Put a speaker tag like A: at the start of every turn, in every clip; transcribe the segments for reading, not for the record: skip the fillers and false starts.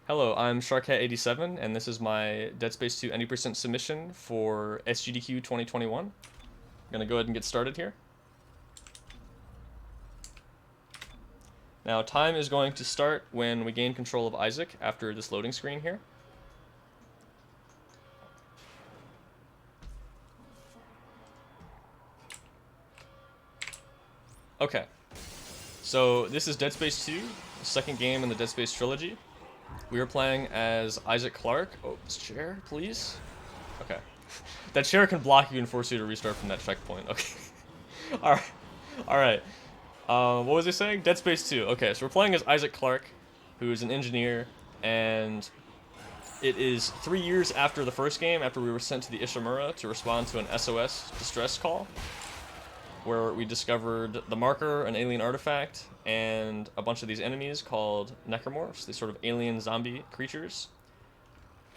A: Hello, I'm Sharkhat87, and this is my Dead Space 2 any% submission for SGDQ 2021. I'm gonna go ahead and get started here. Now, time is going to start when we gain control of Isaac after this loading screen here. Okay, so this is Dead Space 2, the second game in the Dead Space trilogy. We are playing as Isaac Clarke. Oh, this chair, please. Okay. That chair can block you and force you to restart from that checkpoint. Okay. Alright. Alright. What was I saying? Dead Space 2. Okay, so we're playing as Isaac Clarke, who is an engineer, and it is 3 years after the first game, after we were sent to the Ishimura to respond to an SOS distress call, where we discovered the marker, an alien artifact, and a bunch of these enemies called necromorphs, these sort of alien zombie creatures.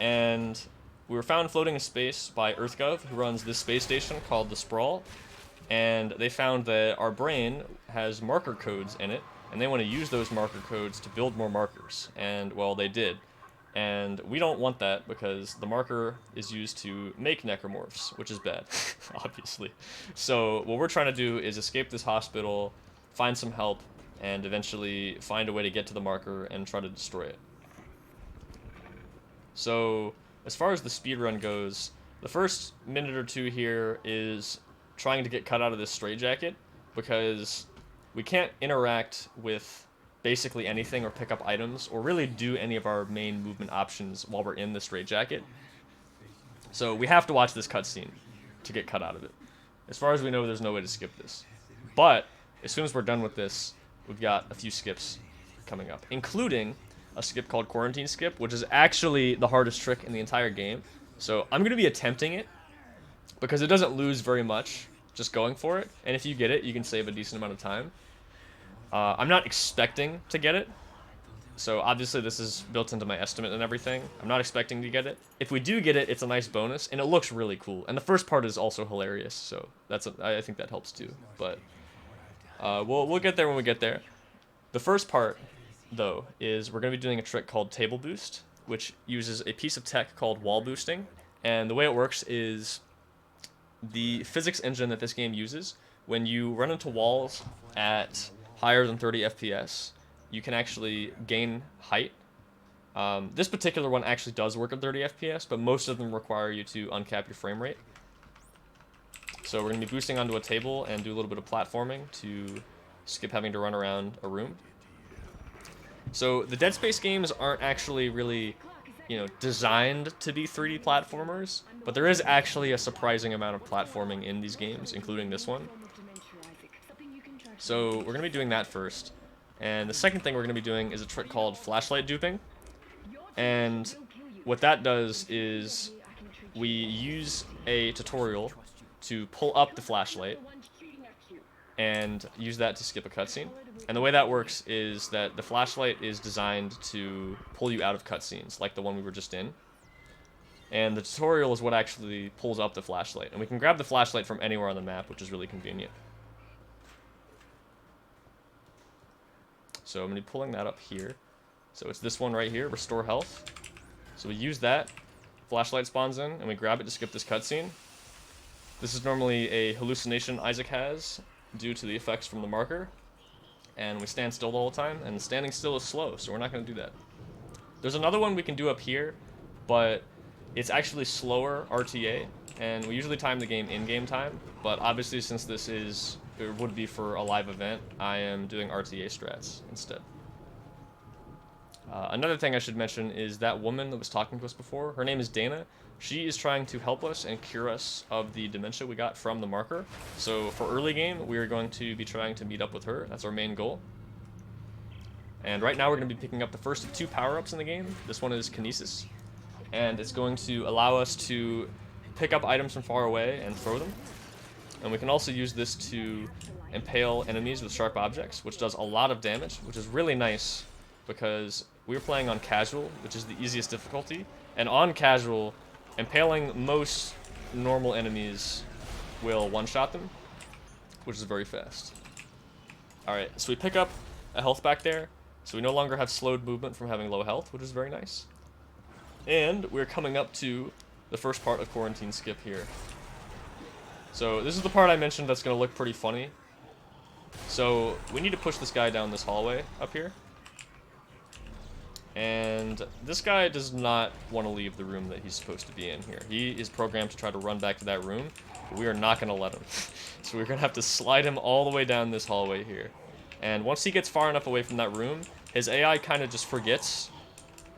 A: And we were found floating in space by EarthGov, who runs this space station called the Sprawl, and they found that our brain has marker codes in it, and they want to use those marker codes to build more markers, and, well, they did. And we don't want that because the marker is used to make necromorphs, which is bad, obviously. So what we're trying to do is escape this hospital, find some help, and eventually find a way to get to the marker and try to destroy it. So as far as the speedrun goes, the first minute or two here is trying to get cut out of this straitjacket because we can't interact with basically anything or pick up items or really do any of our main movement options while we're in the straitjacket. So we have to watch this cutscene to get cut out of it. As far as we know, there's no way to skip this. But as soon as we're done with this, we've got a few skips coming up, including a skip called Quarantine Skip, which is actually the hardest trick in the entire game. So I'm going to be attempting it because it doesn't lose very much just going for it. And if you get it, you can save a decent amount of time. I'm not expecting to get it, so obviously this is built into my estimate and everything. I'm not expecting to get it. If we do get it, it's a nice bonus, and it looks really cool. And the first part is also hilarious, so I think that helps too. But we'll get there when we get there. The first part, though, is we're going to be doing a trick called Table Boost, which uses a piece of tech called wall boosting. And the way it works is the physics engine that this game uses, when you run into walls at higher than 30 FPS, you can actually gain height. This particular one actually does work at 30 FPS, but most of them require you to uncap your frame rate. So we're going to be boosting onto a table and do a little bit of platforming to skip having to run around a room. So the Dead Space games aren't actually really, designed to be 3D platformers, but there is actually a surprising amount of platforming in these games, including this one. So we're going to be doing that first. And the second thing we're going to be doing is a trick called flashlight duping. And what that does is we use a tutorial to pull up the flashlight and use that to skip a cutscene. And the way that works is that the flashlight is designed to pull you out of cutscenes, like the one we were just in. And the tutorial is what actually pulls up the flashlight. And we can grab the flashlight from anywhere on the map, which is really convenient. So I'm going to be pulling that up here. So it's this one right here, Restore Health. So we use that, flashlight spawns in, and we grab it to skip this cutscene. This is normally a hallucination Isaac has due to the effects from the marker. And we stand still the whole time, and standing still is slow, so we're not going to do that. There's another one we can do up here, but it's actually slower RTA, and we usually time the game in-game time, but obviously since this would be for a live event, I am doing RTA strats instead. Another thing I should mention is that woman that was talking to us before, her name is Dana. She is trying to help us and cure us of the dementia we got from the marker. So for early game, we are going to be trying to meet up with her. That's our main goal. And right now we're going to be picking up the first of 2 power-ups in the game. This one is Kinesis, and it's going to allow us to pick up items from far away and throw them. And we can also use this to impale enemies with sharp objects, which does a lot of damage, which is really nice because we're playing on casual, which is the easiest difficulty. And on casual, impaling most normal enemies will one-shot them, which is very fast. Alright, so we pick up a health back there, So we no longer have slowed movement from having low health, which is very nice. And we're coming up to the first part of Quarantine Skip here. So this is the part I mentioned that's going to look pretty funny. So we need to push this guy down this hallway up here. And this guy does not want to leave the room that he's supposed to be in here. He is programmed to try to run back to that room, but we are not going to let him. So we're going to have to slide him all the way down this hallway here. And once he gets far enough away from that room, his AI kind of just forgets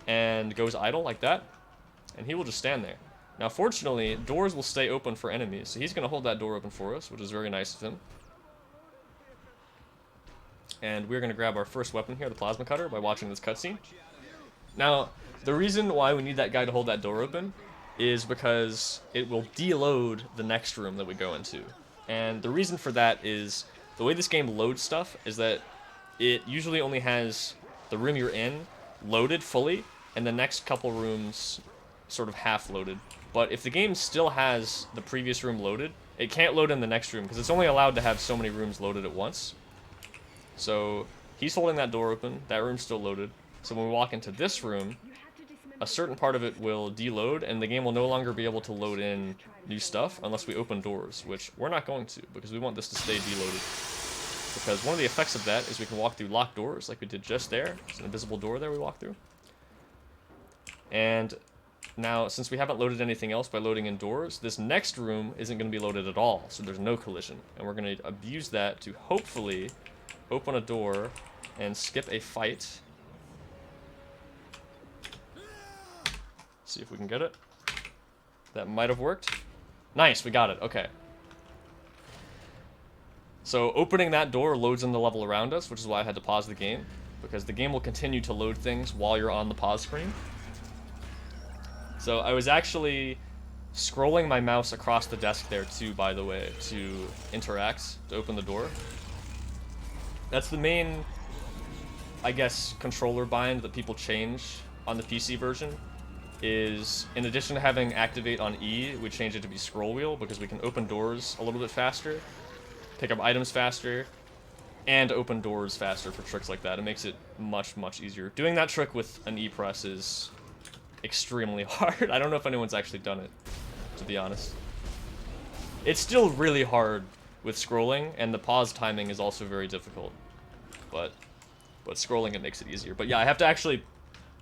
A: and goes idle like that. And he will just stand there. Now, fortunately, doors will stay open for enemies, so he's going to hold that door open for us, which is very nice of him. And we're going to grab our first weapon here, the plasma cutter, by watching this cutscene. Now, the reason why we need that guy to hold that door open is because it will deload the next room that we go into. And the reason for that is the way this game loads stuff is that it usually only has the room you're in loaded fully, and the next couple rooms sort of half loaded. But if the game still has the previous room loaded, it can't load in the next room because it's only allowed to have so many rooms loaded at once. So he's holding that door open, that room's still loaded. So when we walk into this room, a certain part of it will deload, and the game will no longer be able to load in new stuff unless we open doors, which we're not going to, because we want this to stay deloaded. Because one of the effects of that is we can walk through locked doors, like we did just there. There's an invisible door there we walk through. And now, since we haven't loaded anything else by loading in doors, this next room isn't going to be loaded at all, so there's no collision. And we're going to abuse that to hopefully open a door and skip a fight. See if we can get it. That might have worked. Nice, we got it. Okay. So opening that door loads in the level around us, which is why I had to pause the game, because the game will continue to load things while you're on the pause screen. So I was actually scrolling my mouse across the desk there too, by the way, to interact, to open the door. That's the main, I guess, controller bind that people change on the PC version. Is in addition to having activate on E, we change it to be scroll wheel because we can open doors a little bit faster, pick up items faster, and open doors faster for tricks like that. It makes it much, much easier. Doing that trick with an E press is extremely hard. I don't know if anyone's actually done it, to be honest. It's still really hard with scrolling, and the pause timing is also very difficult. But scrolling, it makes it easier. But yeah, I have to actually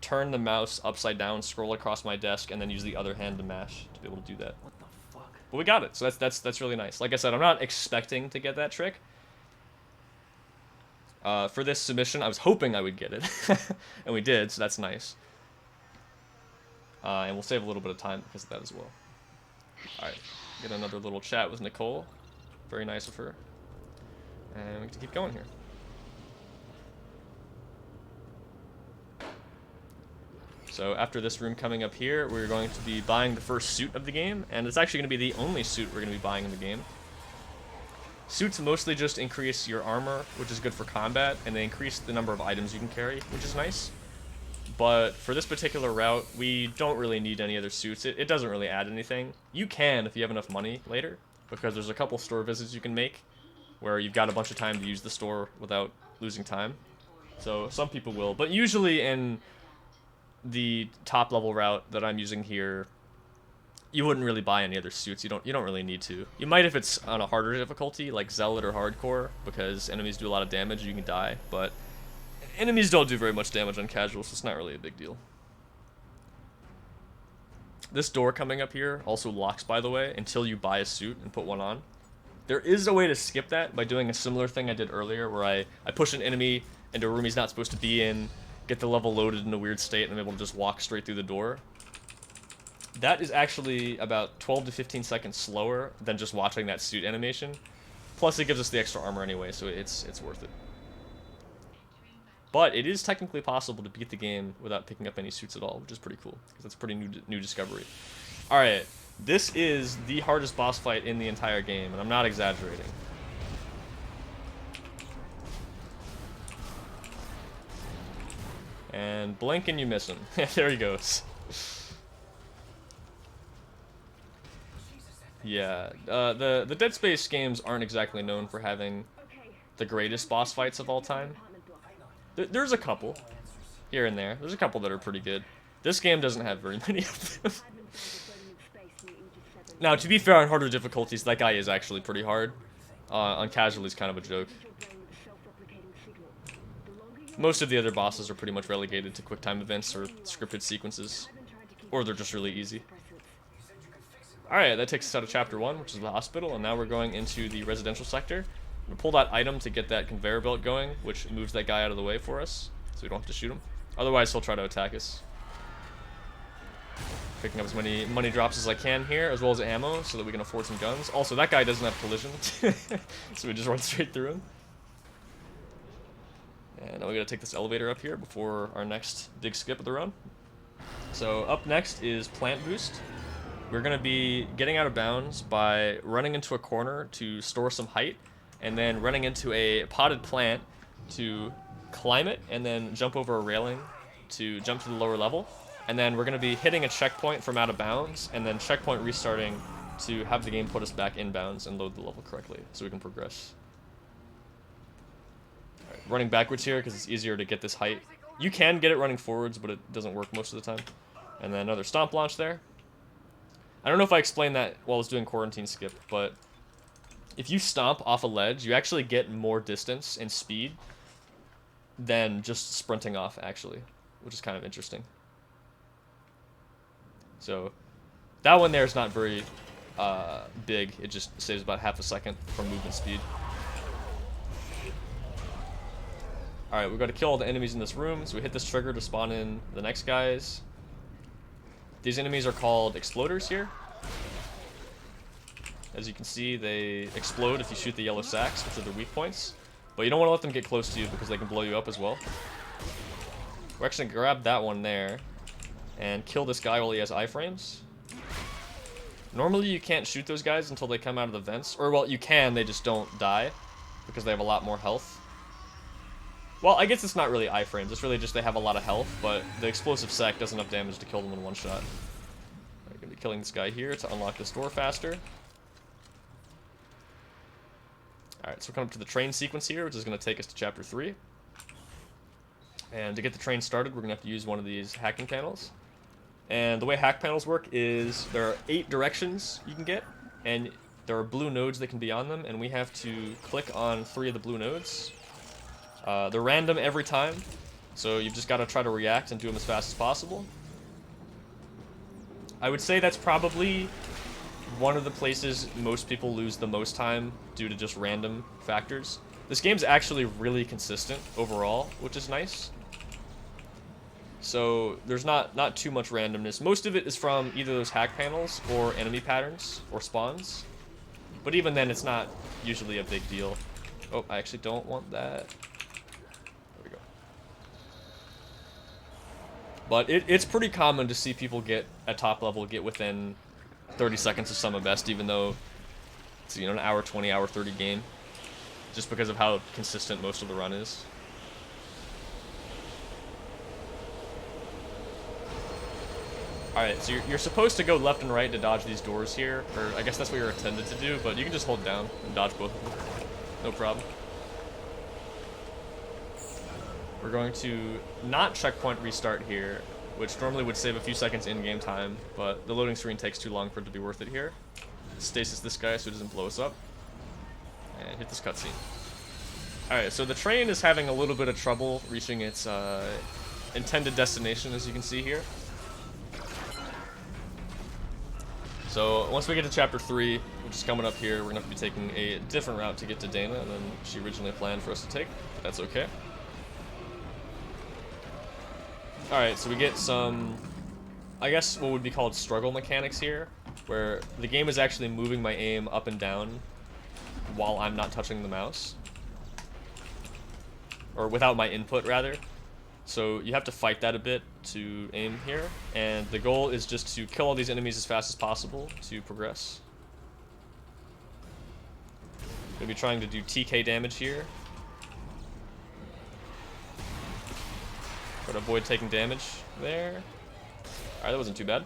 A: turn the mouse upside down, scroll across my desk, and then use the other hand to mash to be able to do that. What the fuck? But we got it, so that's really nice. Like I said, I'm not expecting to get that trick. For this submission, I was hoping I would get it, and we did, so that's nice. And we'll save a little bit of time because of that as well. Alright, get another little chat with Nicole. Very nice of her. And we get to keep going here. So after this room coming up here, we're going to be buying the first suit of the game, and it's actually going to be the only suit we're going to be buying in the game. Suits mostly just increase your armor, which is good for combat, and they increase the number of items you can carry, which is nice. But for this particular route, we don't really need any other suits. It doesn't really add anything. You can if you have enough money later, because there's a couple store visits you can make where you've got a bunch of time to use the store without losing time. So some people will, but usually in the top level route that I'm using here, you wouldn't really buy any other suits. You don't really need to. You might if it's on a harder difficulty like Zealot or Hardcore, because enemies do a lot of damage and you can die, but enemies don't do very much damage on casual, so it's not really a big deal. This door coming up here also locks, by the way, until you buy a suit and put one on. There is a way to skip that by doing a similar thing I did earlier, where I push an enemy into a room he's not supposed to be in, get the level loaded in a weird state, and I'm able to just walk straight through the door. That is actually about 12 to 15 seconds slower than just watching that suit animation. Plus, it gives us the extra armor anyway, so it's worth it. But it is technically possible to beat the game without picking up any suits at all, which is pretty cool, because that's a pretty new discovery. Alright, this is the hardest boss fight in the entire game, and I'm not exaggerating. And blink and you miss him. There he goes. Yeah, the Dead Space games aren't exactly known for having the greatest boss fights of all time. There's a couple here and there. There's a couple that are pretty good. This game doesn't have very many of them. Now, to be fair, on harder difficulties, that guy is actually pretty hard. On casual, he's kind of a joke. Most of the other bosses are pretty much relegated to quick time events or scripted sequences. Or they're just really easy. Alright, that takes us out of Chapter 1, which is the hospital, and now we're going into the residential sector. We'll pull that item to get that conveyor belt going, which moves that guy out of the way for us, so we don't have to shoot him. Otherwise, he'll try to attack us. Picking up as many money drops as I can here, as well as ammo, so that we can afford some guns. Also, that guy doesn't have collision, so we just run straight through him. And now we gotta take this elevator up here before our next big skip of the run. So up next is Plant Boost. We're gonna be getting out of bounds by running into a corner to store some height, and then running into a potted plant to climb it, and then jump over a railing to jump to the lower level. And then we're going to be hitting a checkpoint from out of bounds, and then checkpoint restarting to have the game put us back in bounds and load the level correctly, so we can progress. All right, running backwards here, because it's easier to get this height. You can get it running forwards, but it doesn't work most of the time. And then another stomp launch there. I don't know if I explained that while I was doing quarantine skip, but if you stomp off a ledge, you actually get more distance and speed than just sprinting off, actually, which is kind of interesting. So that one there is not very big. It just saves about half a second from movement speed. Alright, we've got to kill all the enemies in this room, so we hit this trigger to spawn in the next guys. These enemies are called exploders here. As you can see, they explode if you shoot the yellow sacks, which are their weak points. But you don't want to let them get close to you because they can blow you up as well. We're actually going to grab that one there and kill this guy while he has iframes. Normally you can't shoot those guys until they come out of the vents. Or, well, you can, they just don't die because they have a lot more health. Well, I guess it's not really iframes, it's really just they have a lot of health, but the explosive sack does enough damage to kill them in one shot. We're going to be killing this guy here to unlock this door faster. Alright, so we're coming up to the train sequence here, which is going to take us to Chapter 3. And to get the train started, we're going to have to use one of these hacking panels. And the way hack panels work is there are 8 directions you can get, and there are blue nodes that can be on them, and we have to click on 3 of the blue nodes. They're random every time, so you've just got to try to react and do them as fast as possible. I would say that's probably one of the places most people lose the most time due to just random factors. This game's actually really consistent overall, which is nice. So there's not too much randomness. Most of it is from either those hack panels or enemy patterns or spawns. But even then, it's not usually a big deal. Oh, I actually don't want that. There we go. But it's pretty common to see people get at top level, get within 30 seconds of summer best, even though it's, you know, an hour 20, hour 30 game. Just because of how consistent most of the run is. Alright, so you're supposed to go left and right to dodge these doors here, or I guess that's what you're intended to do, but you can just hold down and dodge both of them. No problem. We're going to not checkpoint restart here, which normally would save a few seconds in-game time, but the loading screen takes too long for it to be worth it here. Stasis this guy so it doesn't blow us up. And hit this cutscene. Alright, so the train is having a little bit of trouble reaching its intended destination, as you can see here. So once we get to Chapter 3, which is coming up here, we're going to have to be taking a different route to get to Dana than she originally planned for us to take, but that's okay. Alright, so we get some, I guess what would be called struggle mechanics here, where the game is actually moving my aim up and down while I'm not touching the mouse. Or without my input, rather. So you have to fight that a bit to aim here, and the goal is just to kill all these enemies as fast as possible to progress. Gonna be trying to do TK damage here. Try to avoid taking damage there. Alright, that wasn't too bad.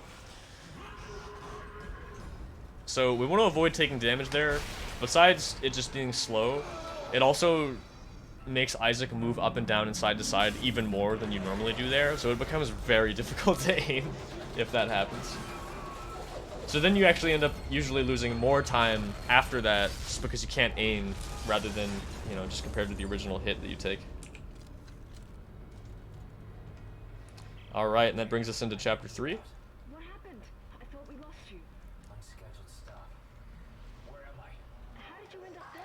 A: So we want to avoid taking damage there. Besides it just being slow, it also makes Isaac move up and down and side to side even more than you normally do there, so it becomes very difficult to aim if that happens. So then you actually end up usually losing more time after that just because you can't aim rather than, you know, just compared to the original hit that you take. Alright, and that brings us into chapter 3.
B: What happened? I thought we lost you.
C: Unscheduled stuff. Where am I?
B: How did you end up there?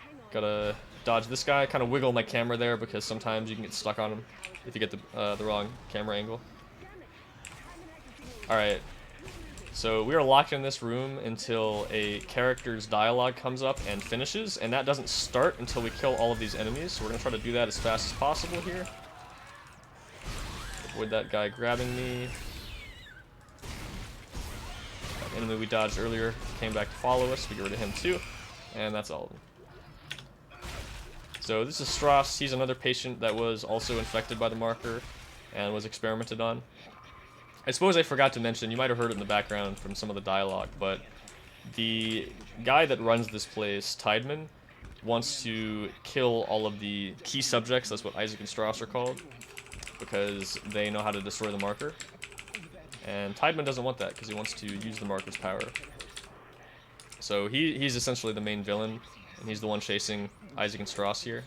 B: Hang on.
A: Gotta dodge this guy, kind of wiggle my camera there because sometimes you can get stuck on him if you get the wrong camera angle.
B: Damn it. I'm an active.
A: Alright, so we are locked in this room until a character's dialogue comes up and finishes, and that doesn't start until we kill all of these enemies, so we're going to try to do that as fast as possible here. Avoid that guy grabbing me. That enemy we dodged earlier came back to follow us, we get rid of him too, and that's all of them. So this is Strauss. He's another patient that was also infected by the marker and was experimented on. I suppose I forgot to mention, you might have heard it in the background from some of the dialogue, but the guy that runs this place, Tideman, wants to kill all of the key subjects, that's what Isaac and Strauss are called, because they know how to destroy the marker. And Tideman doesn't want that, because he wants to use the marker's power. So he's essentially the main villain, and he's the one chasing Isaac and Strauss here.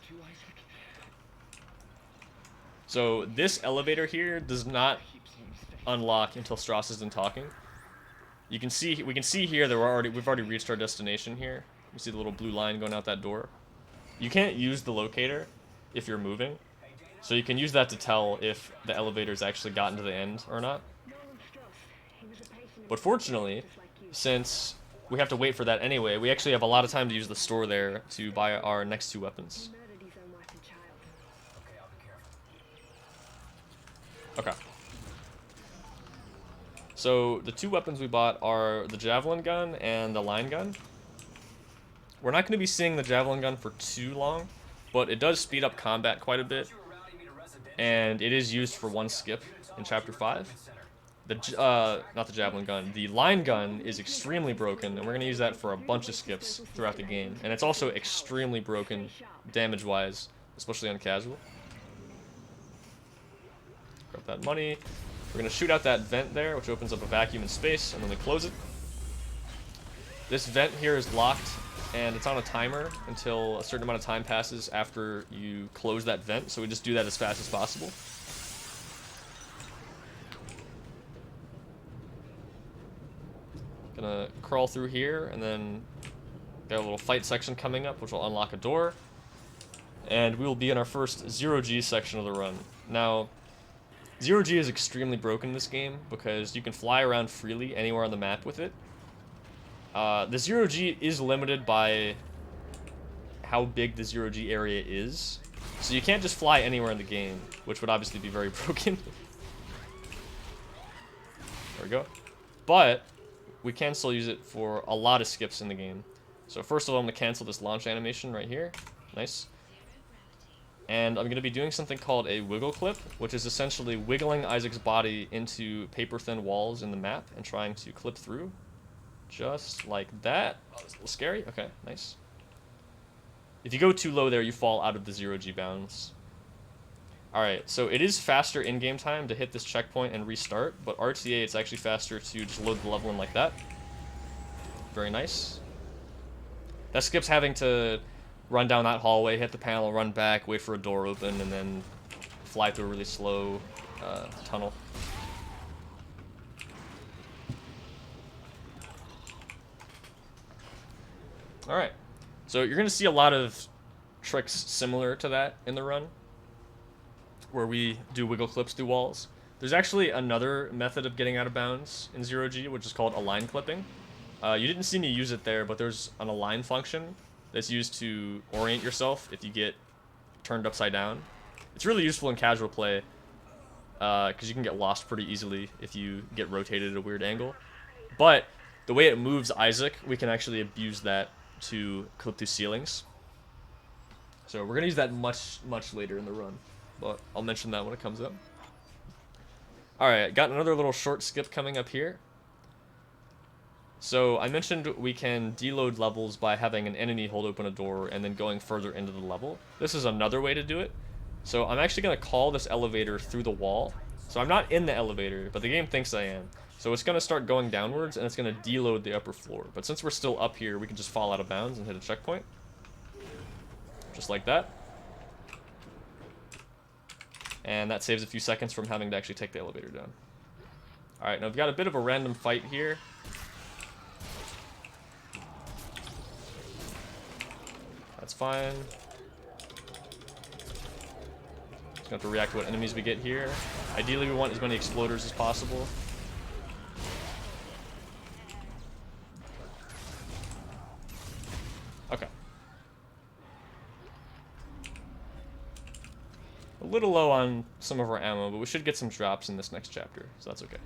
A: So this elevator here does not unlock until Strauss is done talking. We can see here that we've already reached our destination here. You see the little blue line going out that door. You can't use the locator if you're moving, so you can use that to tell if the elevator's actually gotten to the end or not. But fortunately, since we have to wait for that anyway, we actually have a lot of time to use the store there to buy our next 2 weapons.
C: Okay, I'll be careful.
A: Okay. So the 2 weapons we bought are the javelin gun and the line gun. We're not going to be seeing the javelin gun for too long, but it does speed up combat quite a bit, and it is used for 1 skip in chapter 5. Not the javelin gun, the line gun is extremely broken, and we're going to use that for a bunch of skips throughout the game, and it's also extremely broken damage-wise, especially on casual. Grab that money. We're going to shoot out that vent there, which opens up a vacuum in space, and then we close it. This vent here is locked, and it's on a timer until a certain amount of time passes after you close that vent, so we just do that as fast as possible. Gonna crawl through here, and then got a little fight section coming up, which will unlock a door. And we will be in our first 0G section of the run. Now, 0G is extremely broken in this game because you can fly around freely anywhere on the map with it. The 0G is limited by how big the 0G area is. So you can't just fly anywhere in the game, which would obviously be very broken. There we go. But we can still use it for a lot of skips in the game. So first of all, I'm going to cancel this launch animation right here. Nice. And I'm going to be doing something called a wiggle clip, which is essentially wiggling Isaac's body into paper-thin walls in the map and trying to clip through. Just like that. Oh, that's a little scary. Okay, nice. If you go too low there, you fall out of the 0G bounds. Alright, so it is faster in-game time to hit this checkpoint and restart, but RTA, it's actually faster to just load the level in like that. Very nice. That skips having to run down that hallway, hit the panel, run back, wait for a door open, and then fly through a really slow tunnel. Alright, so you're going to see a lot of tricks similar to that in the run, where we do wiggle clips through walls. There's actually another method of getting out of bounds in 0G, which is called align clipping. You didn't see me use it there, but there's an align function that's used to orient yourself if you get turned upside down. It's really useful in casual play, because you can get lost pretty easily if you get rotated at a weird angle. But the way it moves Isaac, we can actually abuse that to clip through ceilings. So we're going to use that much later in the run, but I'll mention that when it comes up. Alright, got another little short skip coming up here. So I mentioned we can deload levels by having an enemy hold open a door and then going further into the level. This is another way to do it. So I'm actually going to call this elevator through the wall. So I'm not in the elevator, but the game thinks I am. So it's going to start going downwards, and it's going to deload the upper floor. But since we're still up here, we can just fall out of bounds and hit a checkpoint. Just like that. And that saves a few seconds from having to actually take the elevator down. Alright, now we've got a bit of a random fight here. That's fine. Just gonna have to react to what enemies we get here. Ideally, we want as many exploders as possible. Okay. A little low on some of our ammo, but we should get some drops in this next chapter, so that's okay.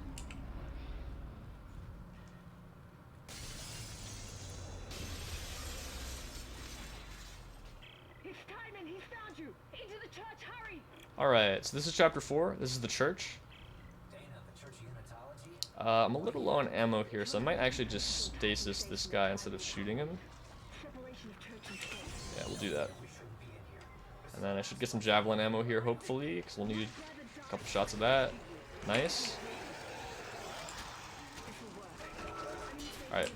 B: It's Timon, he's found you. Into the church, hurry.
A: Alright, so this is chapter 4. This is the church.
C: Dana, the Church of Unitology?
A: I'm a little low on ammo here, so I might actually just stasis this guy instead of shooting him.
B: Separation of church and state.
A: Yeah, we'll do that.
C: We shouldn't be in here.
A: And then I should get some javelin ammo here, hopefully, because we'll need a couple shots of that. Nice. Alright.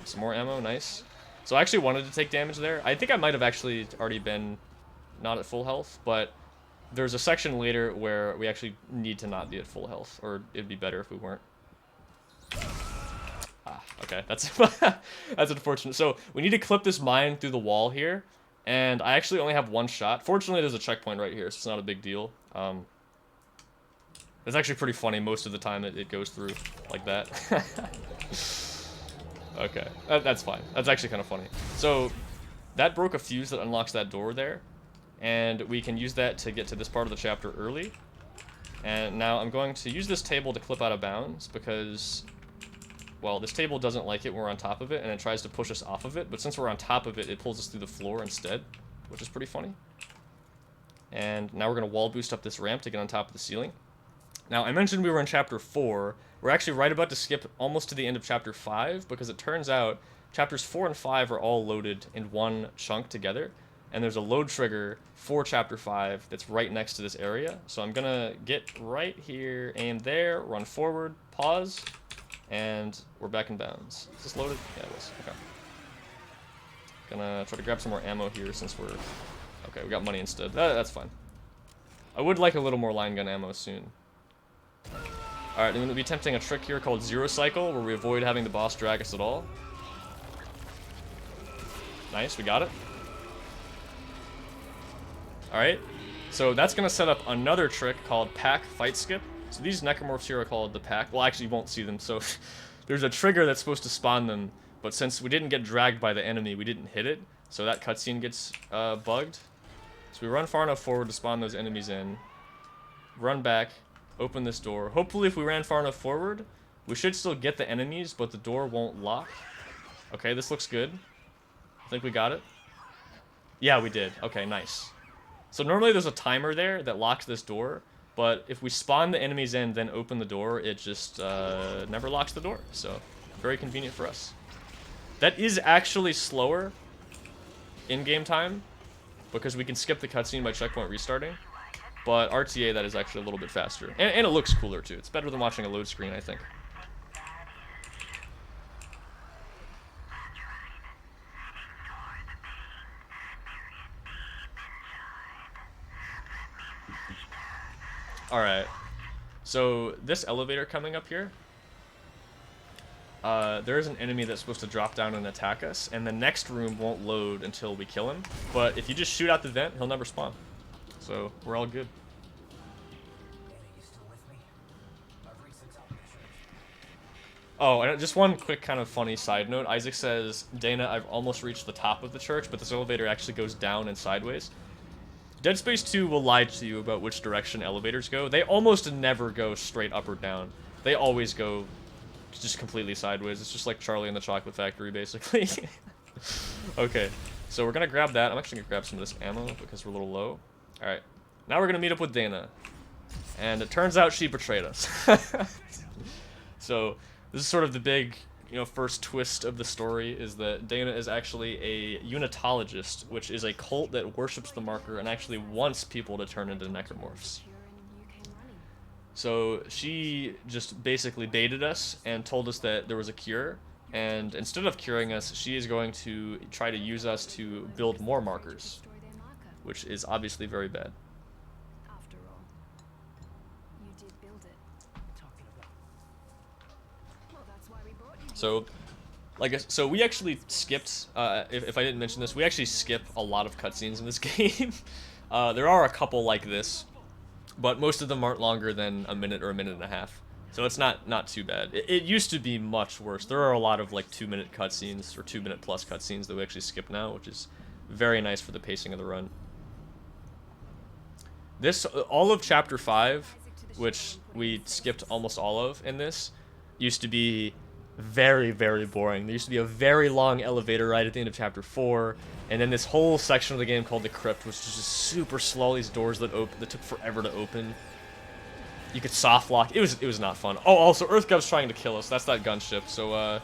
A: Some more ammo, nice. So I actually wanted to take damage there. I think I might have actually already been not at full health, but there's a section later where we actually need to not be at full health, or it'd be better if we weren't. Ah, okay, that's that's unfortunate. So we need to clip this mine through the wall here, and I actually only have one shot. Fortunately, there's a checkpoint right here, so it's not a big deal. It's actually pretty funny most of the time that it goes through like that. Okay, that's fine. That's actually kind of funny. So that broke a fuse that unlocks that door there, and we can use that to get to this part of the chapter early. And now I'm going to use this table to clip out of bounds because, well, this table doesn't like it when we're on top of it, and it tries to push us off of it, but since we're on top of it, it pulls us through the floor instead, which is pretty funny. And now we're going to wall boost up this ramp to get on top of the ceiling. Now, I mentioned we were in chapter 4. We're actually right about to skip almost to the end of chapter 5, because it turns out chapters 4 and 5 are all loaded in one chunk together, and there's a load trigger for chapter 5 that's right next to this area. So I'm gonna get right here, aim there, run forward, pause, and we're back in bounds. Is this loaded? Yeah, it is. Okay. Gonna try to grab some more ammo here since we're... Okay, we got money instead. That's fine. I would like a little more line gun ammo soon. Alright, I'm going to be attempting a trick here called Zero Cycle, where we avoid having the boss drag us at all. Nice, we got it. Alright, so that's going to set up another trick called Pack Fight Skip. So these necromorphs here are called the Pack. Well, actually, you won't see them, so there's a trigger that's supposed to spawn them, but since we didn't get dragged by the enemy, we didn't hit it, so that cutscene gets bugged. So we run far enough forward to spawn those enemies in, run back, open this door. Hopefully, if we ran far enough forward, we should still get the enemies, but the door won't lock. Okay, this looks good. I think we got it. Yeah, we did. Okay, nice. So normally there's a timer there that locks this door, but if we spawn the enemies in, then open the door, it just never locks the door. So, very convenient for us. That is actually slower in-game time, because we can skip the cutscene by checkpoint restarting. But RTA, that is actually a little bit faster. And it looks cooler, too. It's better than watching a load screen, I think. Alright. So, this elevator coming up here, there is an enemy that's supposed to drop down and attack us, and the next room won't load until we kill him. But if you just shoot out the vent, he'll never spawn. So, we're all good.
C: Dana, you still with me? I've reached the top of the church.
A: Oh, and just one quick kind of funny side note. Isaac says, Dana, I've almost reached the top of the church, but this elevator actually goes down and sideways. Dead Space 2 will lie to you about which direction elevators go. They almost never go straight up or down. They always go just completely sideways. It's just like Charlie and the Chocolate Factory, basically. Okay, so we're going to grab that. I'm actually going to grab some of this ammo because we're a little low. Alright, now we're going to meet up with Dana. And it turns out she betrayed us. So, this is sort of the big first twist of the story is that Dana is actually a unitologist, which is a cult that worships the marker and actually wants people to turn into necromorphs. So she just basically baited us and told us that there was a cure, and instead of curing us, she is going to try to use us to build more markers, which is obviously very bad.
D: After all, you did build it.
C: Talking about.
D: Well, that's why we brought you.
A: So we actually skipped, if I didn't mention this, we actually skip a lot of cutscenes in this game. There are a couple like this, but most of them aren't longer than a minute or a minute and a half. So it's not too bad. It used to be much worse. There are a lot of like 2-minute cutscenes or 2-minute plus cutscenes that we actually skip now, which is very nice for the pacing of the run. All of Chapter 5, which we skipped almost all of in this, used to be very, very boring. There used to be a very long elevator ride at the end of Chapter 4, and then this whole section of the game called the Crypt, which was just super slow. These doors that took forever to open. You could soft lock. It was not fun. Oh, also EarthGov's trying to kill us. That's that gunship. So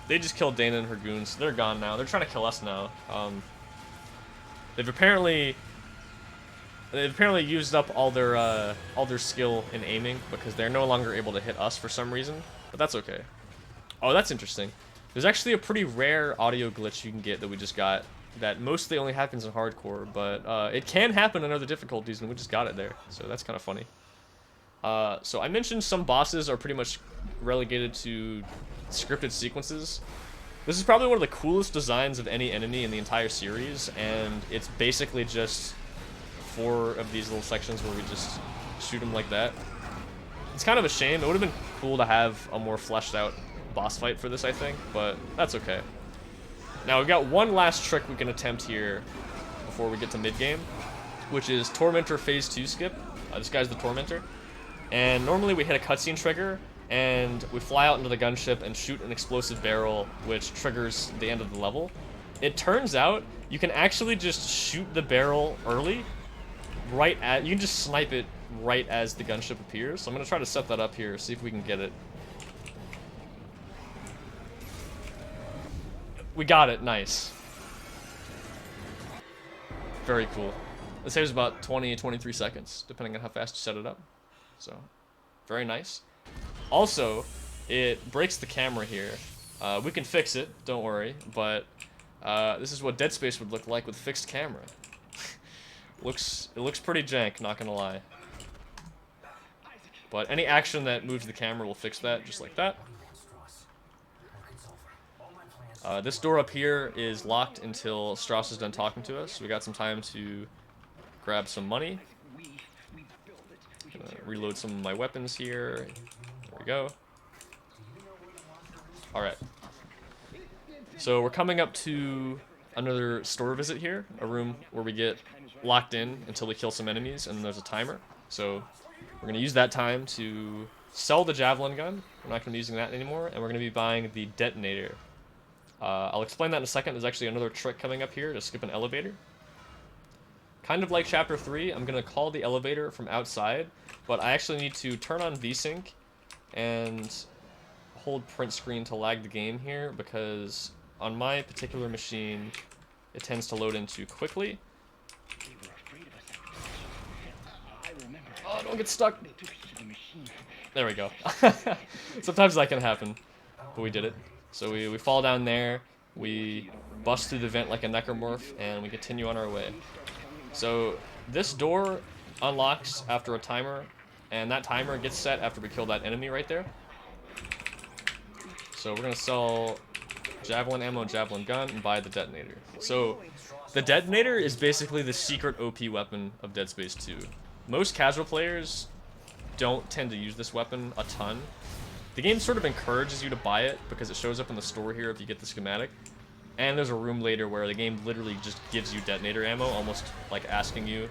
A: they just killed Dana and her goons. They're gone now. They're trying to kill us now. They've apparently used up all their skill in aiming because they're no longer able to hit us for some reason. But that's okay. Oh, that's interesting. There's actually a pretty rare audio glitch you can get that we just got that mostly only happens in hardcore, but it can happen in other difficulties, and we just got it there. So that's kind of funny. So I mentioned some bosses are pretty much relegated to scripted sequences. This is probably one of the coolest designs of any enemy in the entire series, and it's basically just 4 of these little sections where we just shoot them like that. It's kind of a shame. It would have been cool to have a more fleshed out boss fight for this, I think, but that's okay. Now we've got one last trick we can attempt here before we get to mid-game, which is Tormentor Phase 2 skip. This guy's the Tormentor. And normally we hit a cutscene trigger, and we fly out into the gunship and shoot an explosive barrel, which triggers the end of the level. It turns out you can actually just shoot the barrel early, you can just snipe it right as the gunship appears. So I'm going to try to set that up here, see if we can get it. We got it, nice. Very cool. It saves about 20-23 seconds, depending on how fast you set it up. So, very nice. Also, it breaks the camera here. We can fix it, don't worry, but this is what Dead Space would look like with fixed camera. It looks pretty jank, not gonna lie. But any action that moves the camera will fix that, just like that. This door up here is locked until Strauss is done talking to us. We got some time to grab some money. Gonna reload some of my weapons here. There we go. Alright. So we're coming up to another store visit here. A room where we get locked in until we kill some enemies, and there's a timer. So we're going to use that time to sell the javelin gun. We're not going to be using that anymore, and we're going to be buying the detonator. I'll explain that in a second. There's actually another trick coming up here to skip an elevator. Kind of like Chapter 3, I'm going to call the elevator from outside, but I actually need to turn on VSync and hold print screen to lag the game here, because on my particular machine, it tends to load in too quickly. Oh, don't get stuck. There we go. Sometimes that can happen, but we did it. So we fall down there, we bust through the vent like a necromorph, and we continue on our way. So this door unlocks after a timer, and that timer gets set after we kill that enemy right there. So we're going to sell javelin ammo, javelin gun, and buy the detonator. So the detonator is basically the secret OP weapon of Dead Space 2. Most casual players don't tend to use this weapon a ton. The game sort of encourages you to buy it because it shows up in the store here if you get the schematic. And there's a room later where the game literally just gives you detonator ammo, almost like asking you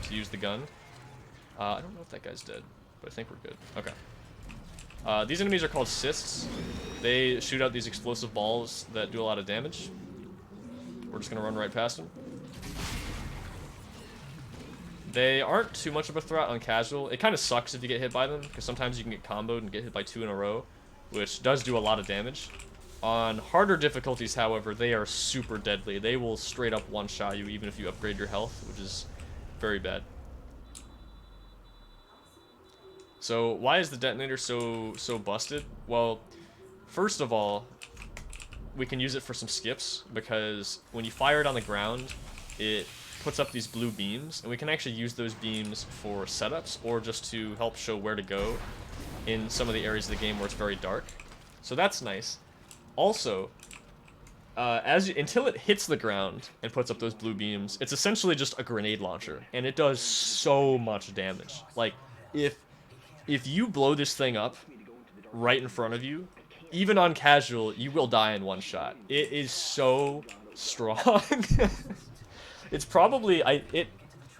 A: to use the gun. I don't know if that guy's dead, but I think we're good. Okay. These enemies are called cysts. They shoot out these explosive balls that do a lot of damage. We're just going to run right past them. They aren't too much of a threat on casual. It kind of sucks if you get hit by them, because sometimes you can get comboed and get hit by 2 in a row, which does do a lot of damage. On harder difficulties, however, they are super deadly. They will straight up one-shot you even if you upgrade your health, which is very bad. So why is the detonator so busted? Well, first of all, we can use it for some skips because when you fire it on the ground, it puts up these blue beams, and we can actually use those beams for setups or just to help show where to go in some of the areas of the game where it's very dark. So that's nice. Also, until it hits the ground and puts up those blue beams, it's essentially just a grenade launcher, and it does so much damage. Like, if you blow this thing up right in front of you, even on casual, you will die in one shot. It is so strong. It's probably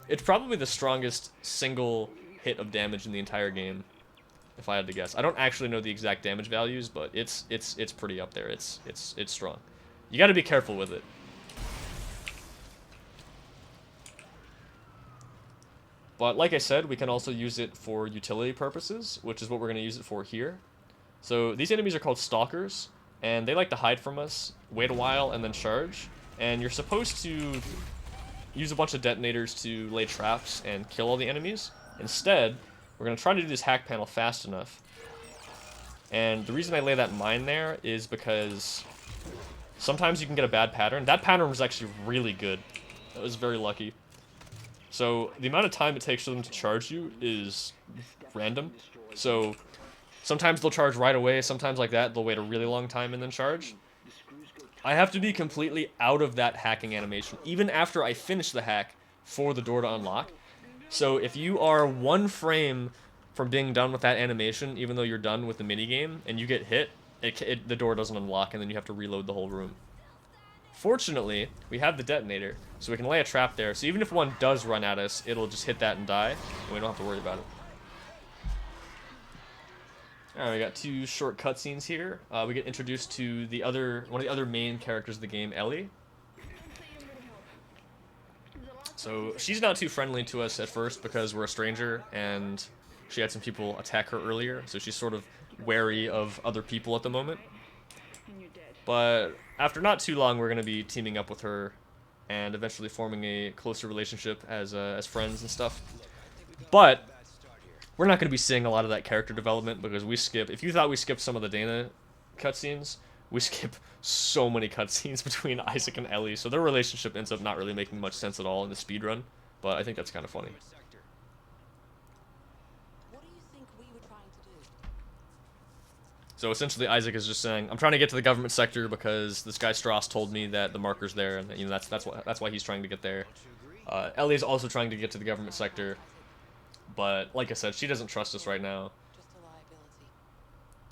A: it's probably the strongest single hit of damage in the entire game, if I had to guess. I don't actually know the exact damage values, but it's pretty up there. It's strong. You got to be careful with it. But like I said, we can also use it for utility purposes, which is what we're going to use it for here. So these enemies are called Stalkers, and they like to hide from us, wait a while, and then charge. And you're supposed to use a bunch of detonators to lay traps and kill all the enemies. Instead, we're going to try to do this hack panel fast enough. And the reason I lay that mine there is because sometimes you can get a bad pattern. That pattern was actually really good. That was very lucky. So the amount of time it takes for them to charge you is random. So sometimes they'll charge right away, sometimes like that, they'll wait a really long time and then charge. I have to be completely out of that hacking animation, even after I finish the hack for the door to unlock. So if you are one frame from being done with that animation, even though you're done with the minigame, and you get hit, the door doesn't unlock, and then you have to reload the whole room. Fortunately, we have the detonator, so we can lay a trap there, so even if one does run at us, it'll just hit that and die, and we don't have to worry about it. Alright, we got two short cutscenes here. We get introduced to one of the other main characters of the game, Ellie. So she's not too friendly to us at first because we're a stranger, and she had some people attack her earlier, so she's sort of wary of other people at the moment. But after not too long, we're going to be teaming up with her and eventually forming a closer relationship as friends and stuff. But we're not going to be seeing a lot of that character development because we skip. If you thought we skipped some of the Dana cutscenes, we skip so many cutscenes between Isaac and Ellie, so their relationship ends up not really making much sense at all in the speedrun, but I think that's kind of funny.
E: What do you think we were trying to do?
A: So essentially Isaac is just saying, I'm trying to get to the government sector because this guy Strauss told me that the marker's there, and that's why he's trying to get there. Ellie is also trying to get to the government sector, but like I said, she doesn't trust us right now.
E: Just a liability.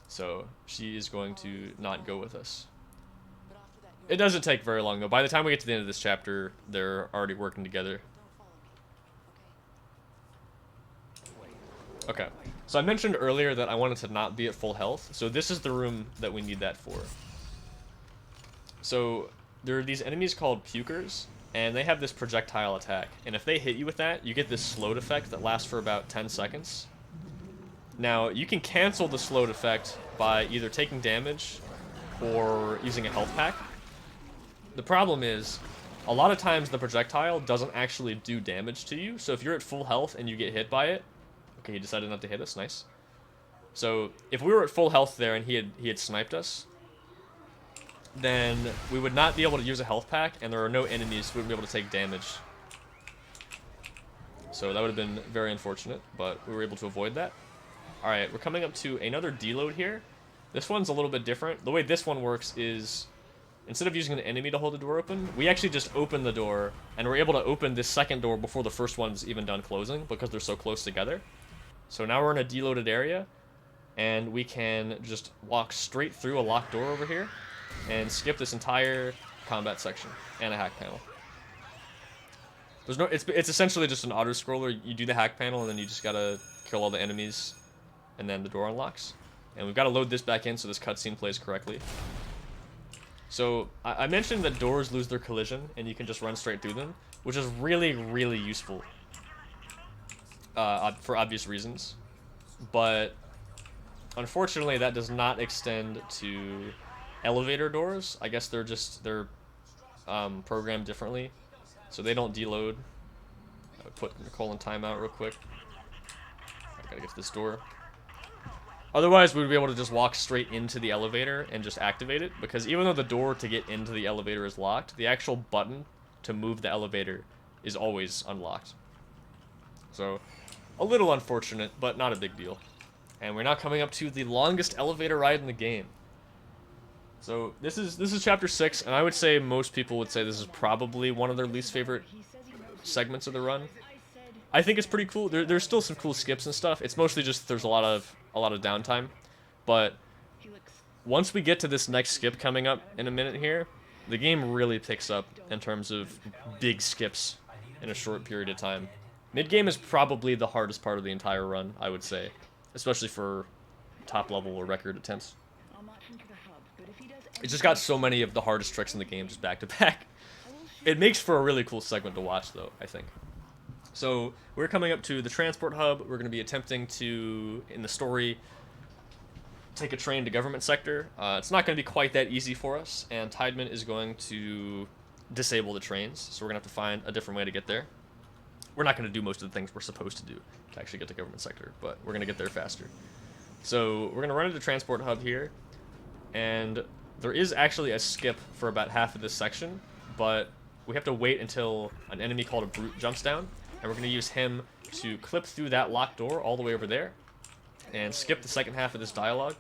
A: So she is going to not go with us.
E: But after that,
A: It doesn't take very long, though. By the time we get to the end of this chapter, they're already working together.
E: don't follow me, okay?
A: Okay. So I mentioned earlier that I wanted to not be at full health. So this is the room that we need that for. So there are these enemies called Pukers, and they have this projectile attack. And if they hit you with that, you get this slowed effect that lasts for about 10 seconds. Now, you can cancel the slowed effect by either taking damage or using a health pack. The problem is, a lot of times the projectile doesn't actually do damage to you. So if you're at full health and you get hit by it, okay, he decided not to hit us, nice. So if we were at full health there and he had sniped us, then we would not be able to use a health pack, and there are no enemies, so we wouldn't be able to take damage. So that would have been very unfortunate, but we were able to avoid that. Alright, we're coming up to another deload here. This one's a little bit different. The way this one works is, instead of using an enemy to hold the door open, we actually just open the door, and we're able to open this second door before the first one's even done closing, because they're so close together. So now we're in a deloaded area, and we can just walk straight through a locked door over here, and skip this entire combat section and a hack panel. There's no, it's essentially just an auto-scroller. You do the hack panel, and then you just gotta kill all the enemies, and then the door unlocks. And we've got to load this back in so this cutscene plays correctly. So I mentioned that doors lose their collision, and you can just run straight through them, which is really, really useful for obvious reasons. But unfortunately, that does not extend to elevator doors. I guess they're programmed differently, so they don't deload. I would put Nicole in timeout real quick. I gotta get to this door. Otherwise, we would be able to just walk straight into the elevator and just activate it, because even though the door to get into the elevator is locked, the actual button to move the elevator is always unlocked. So, a little unfortunate, but not a big deal. And we're now coming up to the longest elevator ride in the game. So, this is chapter 6, and I would say most people would say this is probably one of their least favorite segments of the run. I think it's pretty cool. There's still some cool skips and stuff. It's mostly just there's a lot of downtime. But once we get to this next skip coming up in a minute here, the game really picks up in terms of big skips in a short period of time. Mid-game is probably the hardest part of the entire run, I would say, especially for top level or record attempts. It's just got so many of the hardest tricks in the game just back to back. It makes for a really cool segment to watch, though, I think. So, we're coming up to the transport hub. We're going to be attempting to, in the story, take a train to government sector. It's not going to be quite that easy for us, and Tideman is going to disable the trains, so we're going to have to find a different way to get there. We're not going to do most of the things we're supposed to do to actually get to government sector, but we're going to get there faster. So, we're going to run into the transport hub here, and there is actually a skip for about half of this section, but we have to wait until an enemy called a Brute jumps down, and we're going to use him to clip through that locked door all the way over there and skip the second half of this dialogue.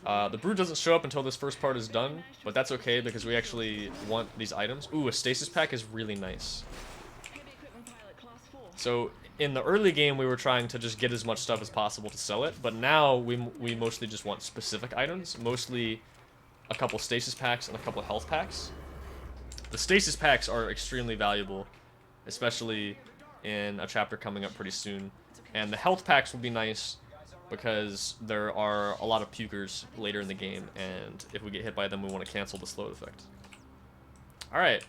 A: The Brute doesn't show up until this first part is done, but that's okay because we actually want these items. Ooh, a stasis pack is really nice. So in the early game, we were trying to just get as much stuff as possible to sell it, but now we mostly just want specific items, mostly a couple stasis packs and a couple health packs. The stasis packs are extremely valuable, especially in a chapter coming up pretty soon. And the health packs will be nice because there are a lot of pukers later in the game, and if we get hit by them, we want to cancel the slowed effect. Alright,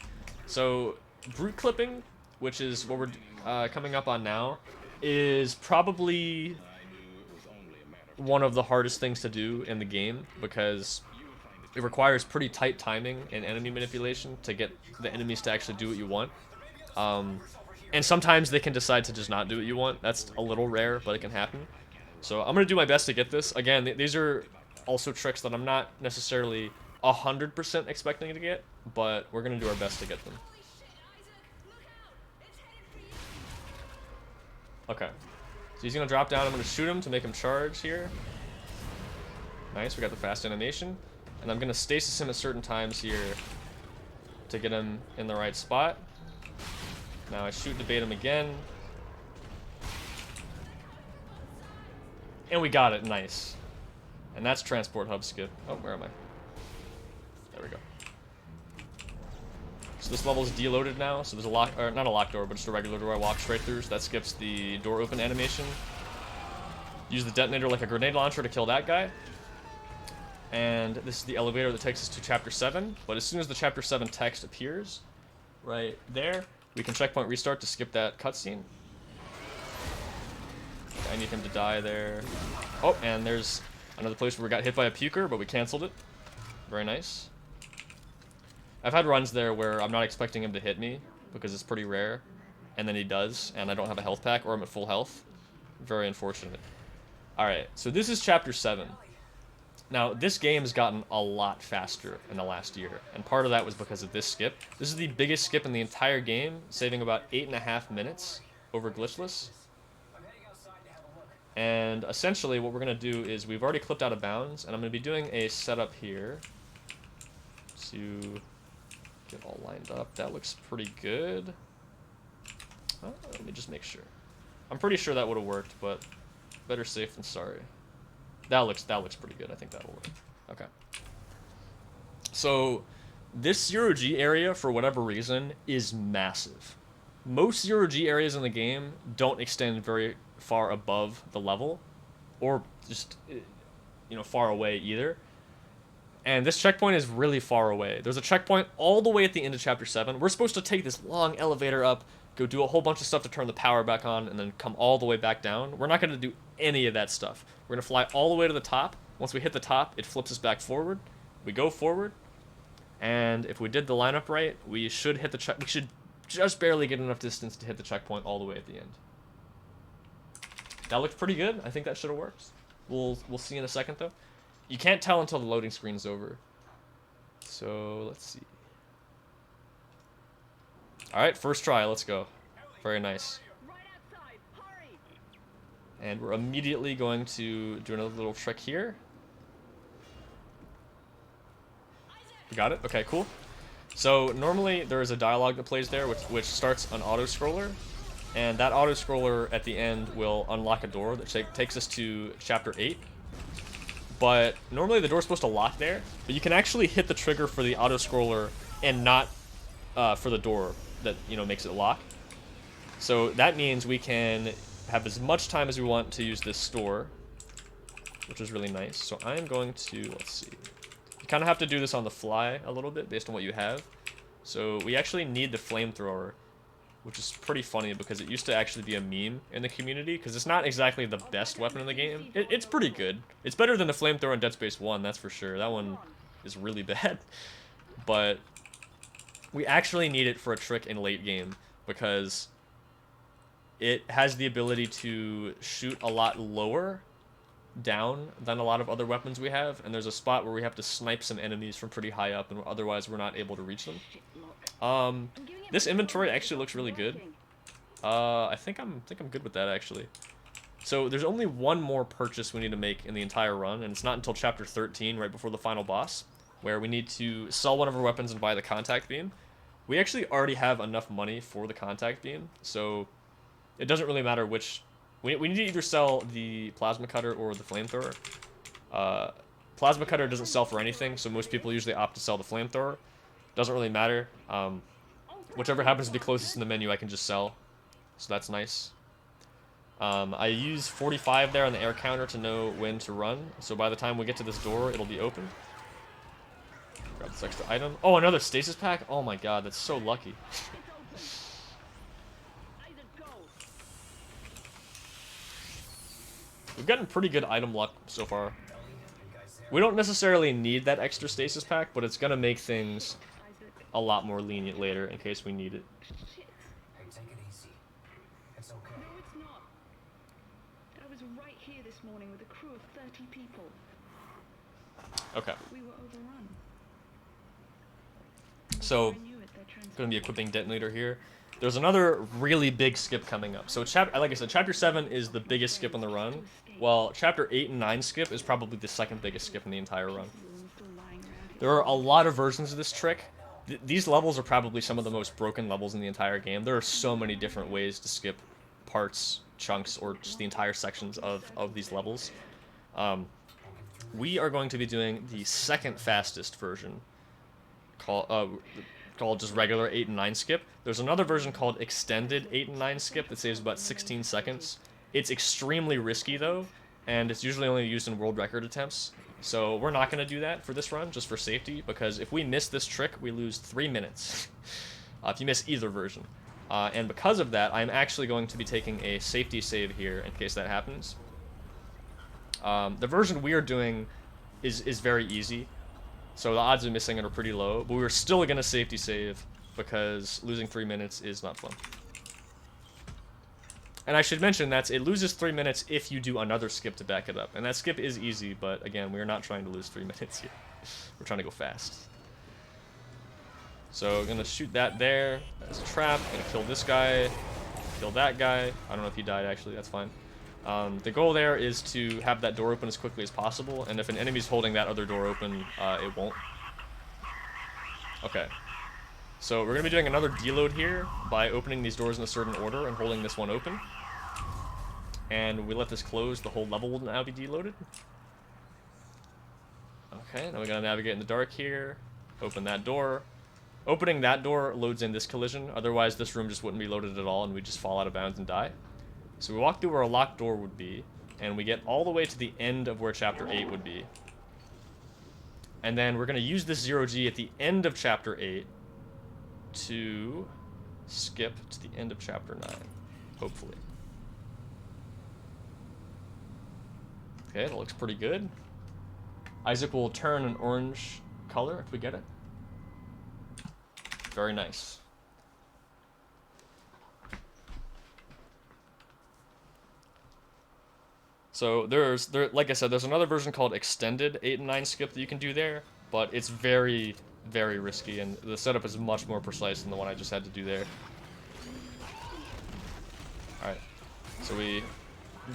A: so Brute clipping, which is what we're coming up on now, is probably one of the hardest things to do in the game because it requires pretty tight timing and enemy manipulation to get the enemies to actually do what you want. And sometimes they can decide to just not do what you want. That's a little rare, but it can happen. So I'm going to do my best to get this. Again, these are also tricks that I'm not necessarily 100% expecting to get, but we're going to do our best to get them. Okay. So he's going to drop down. I'm going to shoot him to make him charge here. Nice, we got the fast animation. And I'm going to stasis him at certain times here to get him in the right spot. Now I shoot to bait him again. And we got it, nice. And that's transport hub skip. Oh, where am I? There we go. So this level is deloaded now, so there's a lock, or not a locked door, but just a regular door I walk straight through, so that skips the door open animation. Use the detonator like a grenade launcher to kill that guy. And this is the elevator that takes us to chapter 7, but as soon as the chapter 7 text appears, right there, we can checkpoint restart to skip that cutscene. I need him to die there. Oh, and there's another place where we got hit by a puker, but we canceled it. Very nice. I've had runs there where I'm not expecting him to hit me, because it's pretty rare, and then he does, and I don't have a health pack, or I'm at full health. Very unfortunate. Alright, so this is chapter 7. Now, this game has gotten a lot faster in the last year, and part of that was because of this skip. This is the biggest skip in the entire game, saving about 8.5 minutes over glitchless. And essentially what we're going to do is we've already clipped out of bounds, and I'm going to be doing a setup here to get all lined up. That looks pretty good. Oh, let me just make sure. I'm pretty sure that would have worked, but better safe than sorry. That looks pretty good. I think that'll work. Okay. So this 0G area, for whatever reason, is massive. Most 0G areas in the game don't extend very far above the level, or just, you know, far away either. And this checkpoint is really far away. There's a checkpoint all the way at the end of chapter 7. We're supposed to take this long elevator up, go do a whole bunch of stuff to turn the power back on, and then come all the way back down. We're not going to do any of that stuff. We're going to fly all the way to the top. Once we hit the top, it flips us back forward, we go forward, and if we did the lineup right, we should hit the check. We should just barely get enough distance to hit the checkpoint all the way at the end. That looked pretty good. I think that should have worked. We'll see in a second though. You can't tell until the loading screen's over. So let's see. All right, first try. Let's go. Very nice.
B: Right outside. Hurry!
A: And we're immediately going to do another little trick here. You got it? Okay, cool. So normally there is a dialogue that plays there which starts an auto-scroller. And that auto-scroller at the end will unlock a door that takes us to Chapter 8. But normally the door's supposed to lock there. But you can actually hit the trigger for the auto-scroller and not for the door that, you know, makes it lock. So that means we can have as much time as we want to use this store, which is really nice. So I'm going to, let's see. You kind of have to do this on the fly a little bit based on what you have. So we actually need the flamethrower, which is pretty funny because it used to actually be a meme in the community because it's not exactly the best weapon in the game. It's pretty good. It's better than the flamethrower in Dead Space 1, that's for sure. That one is really bad. But we actually need it for a trick in late game because it has the ability to shoot a lot lower down than a lot of other weapons we have, and there's a spot where we have to snipe some enemies from pretty high up, and otherwise we're not able to reach them. This inventory actually looks really good. I think I'm good with that actually. So there's only one more purchase we need to make in the entire run, and it's not until chapter 13, right before the final boss, where we need to sell one of our weapons and buy the contact beam. We actually already have enough money for the contact beam, so it doesn't really matter which. We need to either sell the plasma cutter or the flamethrower. Plasma cutter doesn't sell for anything, so most people usually opt to sell the flamethrower. Doesn't really matter. Whichever happens to be closest in the menu, I can just sell. So that's nice. I use 45 there on the air counter to know when to run. So by the time we get to this door, it'll be open. Grab this extra item. Oh, another stasis pack? Oh my god, that's so lucky. We've gotten pretty good item luck so far. We don't necessarily need that extra stasis pack, but it's going to make things a lot more lenient later in case we need it.
B: Shit.
C: Hey, take it easy. It's okay.
B: No, it's not. I was right here this morning with a crew of 30 people.
A: Okay.
B: We were overrun.
A: So,
B: I knew it, they're
A: going to be equipping detonator here. There's another really big skip coming up. So, like I said, Chapter 7 is the biggest skip on the run, while Chapter 8 and 9 skip is probably the second biggest skip in the entire run. There are a lot of versions of this trick. These levels are probably some of the most broken levels in the entire game. There are so many different ways to skip parts, chunks, or just the entire sections of these levels. We are going to be doing the second fastest version, called just regular 8 and 9 skip. There's another version called extended 8 and 9 skip that saves about 16 seconds. It's extremely risky though, and it's usually only used in world record attempts. So we're not going to do that for this run, just for safety, because if we miss this trick, we lose 3 minutes. If you miss either version. And because of that, I'm actually going to be taking a safety save here in case that happens. The version we are doing is very easy. So the odds of missing it are pretty low, but we're still going to safety save because losing 3 minutes is not fun. And I should mention that it loses 3 minutes if you do another skip to back it up. And that skip is easy, but again, we're not trying to lose 3 minutes here. We're trying to go fast. So I'm going to shoot that there as a trap. I'm going to kill this guy, kill that guy. I don't know if he died actually, that's fine. The goal there is to have that door open as quickly as possible, and if an enemy's holding that other door open, it won't. Okay. So we're going to be doing another deload here by opening these doors in a certain order and holding this one open. And we let this close, the whole level will now be deloaded. Okay, now we gotta navigate in the dark here. Open that door. Opening that door loads in this collision, otherwise this room just wouldn't be loaded at all and we'd just fall out of bounds and die. So we walk through where a locked door would be, and we get all the way to the end of where Chapter 8 would be. And then we're gonna use this 0G at the end of Chapter 8 to skip to the end of Chapter 9, hopefully. Okay, that looks pretty good. Isaac will turn an orange color if we get it. Very nice. So like I said, there's another version called Extended 8 and 9 skip that you can do there, but it's very, very risky, and the setup is much more precise than the one I just had to do there. Alright, so we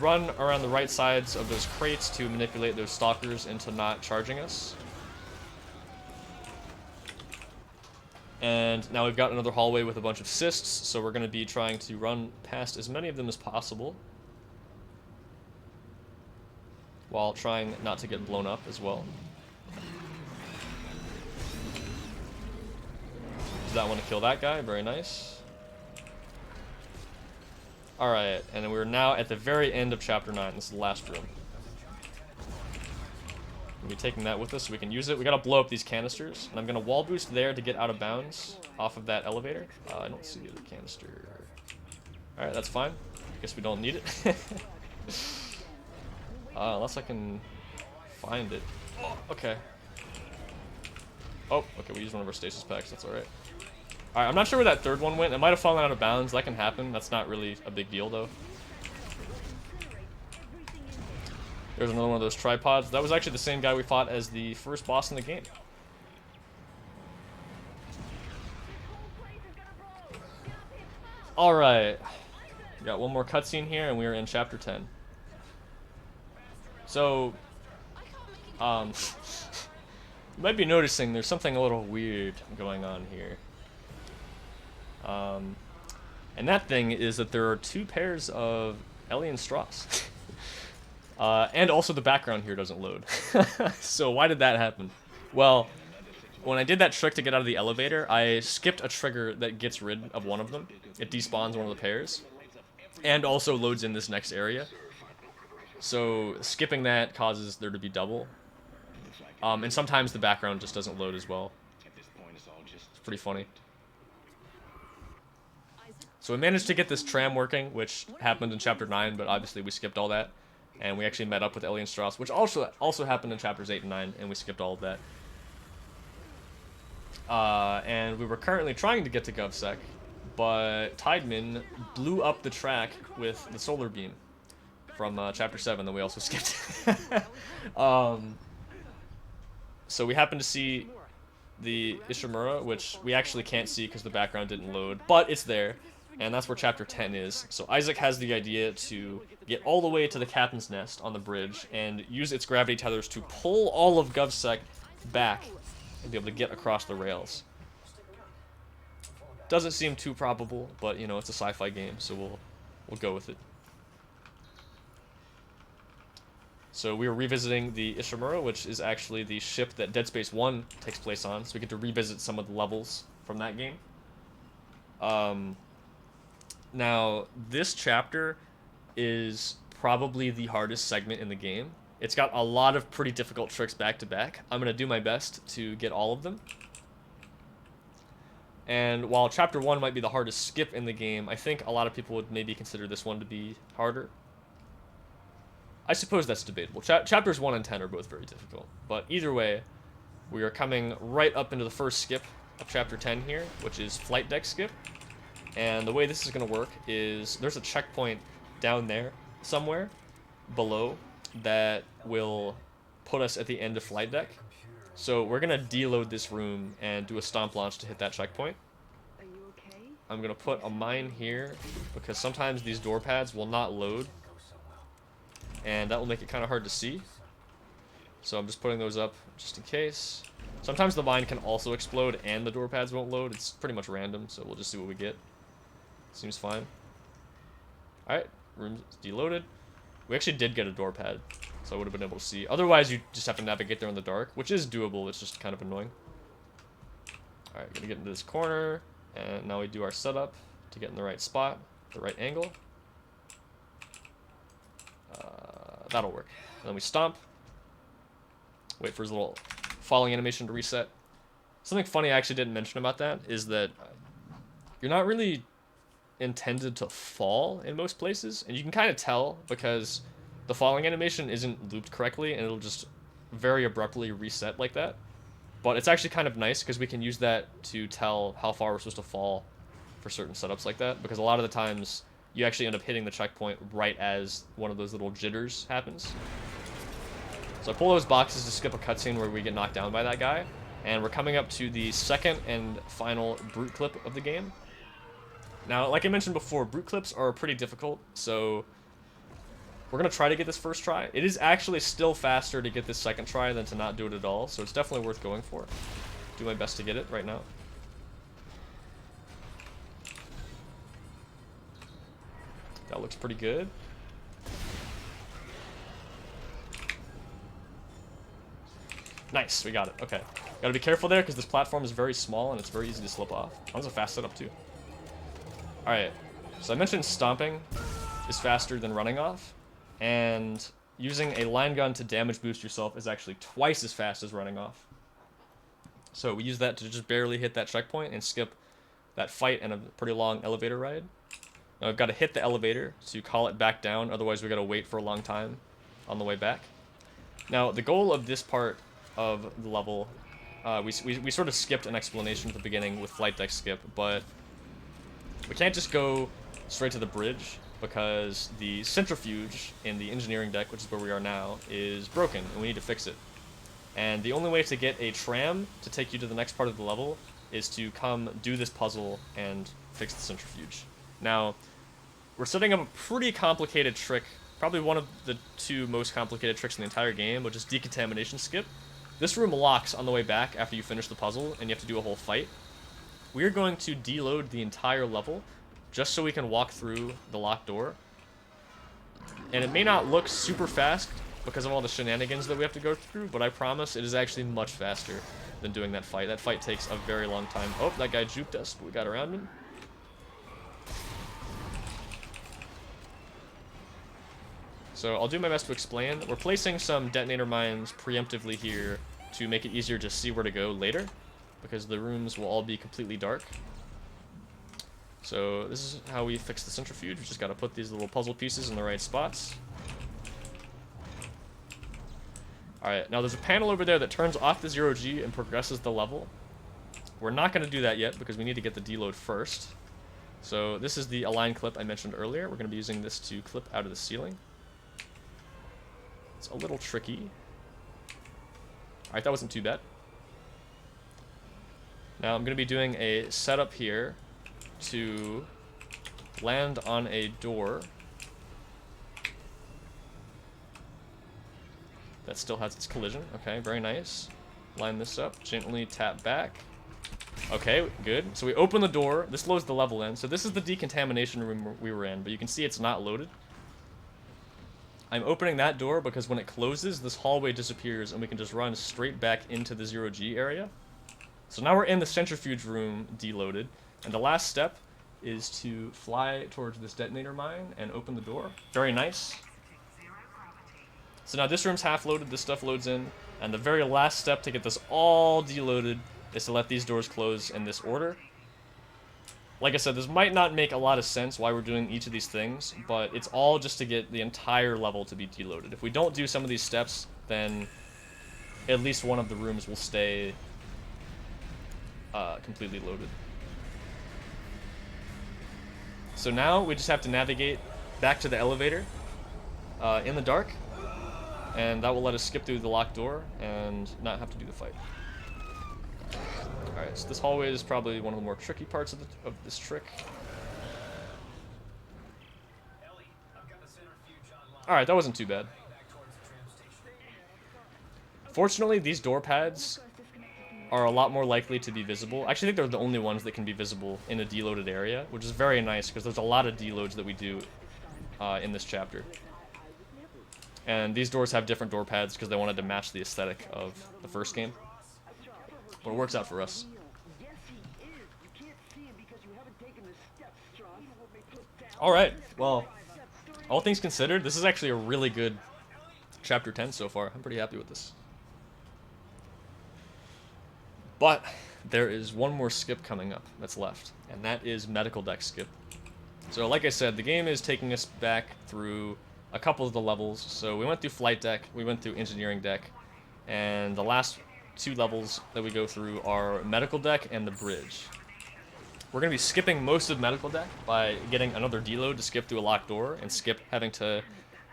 A: run around the right sides of those crates to manipulate those stalkers into not charging us. And now we've got another hallway with a bunch of cysts, so we're going to be trying to run past as many of them as possible, while trying not to get blown up as well. Does that want to kill that guy? Very nice. Alright, and we're now at the very end of Chapter 9. This is the last room. We'll be taking that with us so we can use it. We gotta blow up these canisters, and I'm gonna wall boost there to get out of bounds off of that elevator. I don't see the canister. Alright, that's fine. Guess we don't need it. Unless I can find it. Oh, okay. Oh, okay, we used one of our stasis packs, that's alright. Alright, I'm not sure where that third one went. It might have fallen out of bounds. That can happen. That's not really a big deal, though. There's another one of those tripods. That was actually the same guy we fought as the first boss in the game. Alright. Got one more cutscene here, and we're in Chapter 10. So, you might be noticing there's something a little weird going on here. And that thing is that there are 2 pairs of Ellie and Strauss. And also the background here doesn't load. So why did that happen? Well, when I did that trick to get out of the elevator, I skipped a trigger that gets rid of one of them. It despawns one of the pairs. And also loads in this next area. So skipping that causes there to be double. And sometimes the background just doesn't load as well. It's pretty funny. So we managed to get this tram working, which happened in Chapter 9, but obviously we skipped all that. And we actually met up with Ellie and Strauss, which also happened in Chapters 8 and 9, and we skipped all of that. And we were currently trying to get to GovSec, but Tideman blew up the track with the solar beam from Chapter 7 that we also skipped. So we happened to see the Ishimura, which we actually can't see because the background didn't load, but it's there. And that's where Chapter 10 is. So Isaac has the idea to get all the way to the captain's nest on the bridge and use its gravity tethers to pull all of GovSec back and be able to get across the rails. Doesn't seem too probable, but you know, it's a sci-fi game, so we'll go with it. So we were revisiting the Ishimura, which is actually the ship that Dead Space 1 takes place on, so we get to revisit some of the levels from that game. Now, this chapter is probably the hardest segment in the game. It's got a lot of pretty difficult tricks back to back. I'm going to do my best to get all of them. And while Chapter 1 might be the hardest skip in the game, I think a lot of people would maybe consider this one to be harder. I suppose that's debatable. Chapters 1 and 10 are both very difficult. But either way, we are coming right up into the first skip of Chapter 10 here, which is Flight Deck Skip. And the way this is going to work is there's a checkpoint down there somewhere below that will put us at the end of Flight Deck. So we're going to deload this room and do a stomp launch to hit that checkpoint.
B: Are you okay?
A: I'm going to put a mine here because sometimes these door pads will not load. And that will make it kind of hard to see. So I'm just putting those up just in case. Sometimes the mine can also explode and the door pads won't load. It's pretty much random, so we'll just see what we get. Seems fine. Alright, room's deloaded. We actually did get a door pad, so I would have been able to see. Otherwise, you just have to navigate there in the dark, which is doable. It's just kind of annoying. Alright, gonna get into this corner, and now we do our setup to get in the right spot, the right angle. That'll work. And then we stomp. Wait for his little falling animation to reset. Something funny I actually didn't mention about that is that you're not really intended to fall in most places, and you can kind of tell because the falling animation isn't looped correctly, and it'll just very abruptly reset like that. But it's actually kind of nice because we can use that to tell how far we're supposed to fall for certain setups like that. Because a lot of the times you actually end up hitting the checkpoint right as one of those little jitters happens. So I pull those boxes to skip a cutscene where we get knocked down by that guy. And we're coming up to the second and final brute clip of the game. Now, like I mentioned before, brute clips are pretty difficult, so we're going to try to get this first try. It is actually still faster to get this second try than to not do it at all, so it's definitely worth going for. Do my best to get it right now. That looks pretty good. Nice, we got it. Okay. Gotta be careful there because this platform is very small and it's very easy to slip off. That was a fast setup too. Alright, so I mentioned stomping is faster than running off, and using a line gun to damage boost yourself is actually twice as fast as running off. So we use that to just barely hit that checkpoint and skip that fight and a pretty long elevator ride. Now I've got to hit the elevator to call it back down, otherwise we got to wait for a long time on the way back. Now the goal of this part of the level, we sort of skipped an explanation at the beginning with flight deck skip, but we can't just go straight to the bridge because the centrifuge in the engineering deck, which is where we are now, is broken and we need to fix it. And the only way to get a tram to take you to the next part of the level is to come do this puzzle and fix the centrifuge. Now, we're setting up a pretty complicated trick, probably one of the two most complicated tricks in the entire game, which is decontamination skip. This room locks on the way back after you finish the puzzle and you have to do a whole fight. We're going to deload the entire level just so we can walk through the locked door. And it may not look super fast because of all the shenanigans that we have to go through, but I promise it is actually much faster than doing that fight. That fight takes a very long time. Oh, that guy juked us, but we got around him. So I'll do my best to explain. We're placing some detonator mines preemptively here to make it easier to see where to go later, because the rooms will all be completely dark. So this is how we fix the centrifuge. We just got to put these little puzzle pieces in the right spots. Alright, now there's a panel over there that turns off the 0G and progresses the level. We're not going to do that yet because we need to get the deload first. So this is the align clip I mentioned earlier. We're going to be using this to clip out of the ceiling. It's a little tricky. Alright, that wasn't too bad. Now I'm going to be doing a setup here to land on a door that still has its collision. Okay, very nice. Line this up, gently tap back. Okay, good. So we open the door. This loads the level in. So this is the decontamination room we were in, but you can see it's not loaded. I'm opening that door because when it closes, this hallway disappears and we can just run straight back into the 0G area. So now we're in the centrifuge room deloaded, and the last step is to fly towards this detonator mine and open the door. Very nice. So now this room's half loaded, this stuff loads in, and the very last step to get this all deloaded is to let these doors close in this order. Like I said, this might not make a lot of sense why we're doing each of these things, but it's all just to get the entire level to be deloaded. If we don't do some of these steps, then at least one of the rooms will stay completely loaded. So now we just have to navigate back to the elevator in the dark, and that will let us skip through the locked door and not have to do the fight. Alright, so this hallway is probably one of the more tricky parts of this trick. Alright, that wasn't too bad. Fortunately, these door pads are a lot more likely to be visible. I actually think they're the only ones that can be visible in a deloaded area, which is very nice because there's a lot of deloads that we do in this chapter. And these doors have different door pads because they wanted to match the aesthetic of the first game. But it works out for us. Alright, well, all things considered, this is actually a really good Chapter 10 so far. I'm pretty happy with this. But there is one more skip coming up that's left, and that is medical deck skip. So like I said, the game is taking us back through a couple of the levels. So we went through flight deck, we went through engineering deck, and the last two levels that we go through are medical deck and the bridge. We're going to be skipping most of medical deck by getting another deload to skip through a locked door and skip having to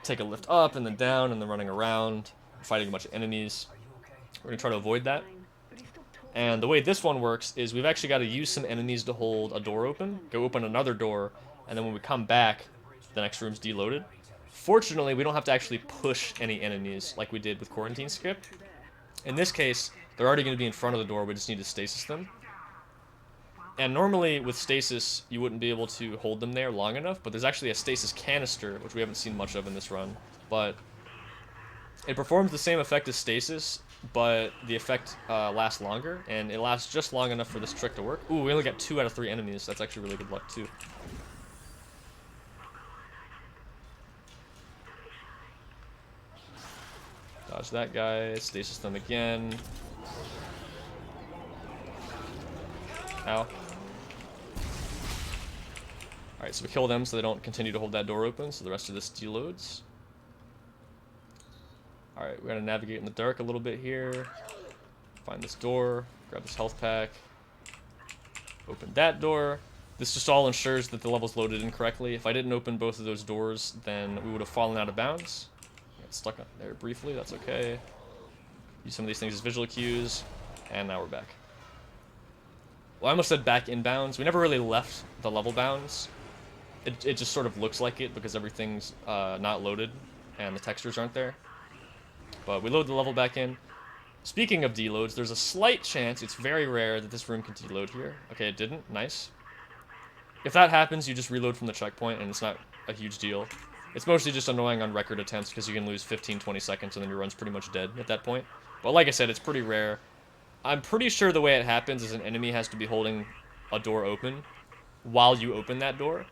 A: take a lift up and then down and then running around, fighting a bunch of enemies. We're going to try to avoid that. And the way this one works is we've actually got to use some enemies to hold a door open, go open another door, and then when we come back, the next room's deloaded. Fortunately, we don't have to actually push any enemies like we did with Quarantine Skip. In this case, they're already going to be in front of the door, we just need to stasis them. And normally with stasis, you wouldn't be able to hold them there long enough, but there's actually a stasis canister, which we haven't seen much of in this run. But it performs the same effect as stasis, but the effect lasts longer, and it lasts just long enough for this trick to work. Ooh, we only got 2 out of 3 enemies. That's actually really good luck, too. Dodge that guy, stasis them again. Ow. Alright, so we kill them so they don't continue to hold that door open, so the rest of this deloads. Alright, we're gonna navigate in the dark a little bit here. Find this door, grab this health pack. Open that door. This just all ensures that the level's loaded incorrectly. If I didn't open both of those doors, then we would have fallen out of bounds. Got stuck up there briefly, that's okay. Use some of these things as visual cues, and now we're back. Well, I almost said back in bounds. We never really left the level bounds. It just sort of looks like it because everything's not loaded and the textures aren't there. But we load the level back in. Speaking of deloads, there's a slight chance, it's very rare, that this room can deload here. Okay, it didn't. Nice. If that happens, you just reload from the checkpoint and it's not a huge deal. It's mostly just annoying on record attempts because you can lose 15-20 seconds and then your run's pretty much dead at that point. But like I said, it's pretty rare. I'm pretty sure the way it happens is an enemy has to be holding a door open while you open that door.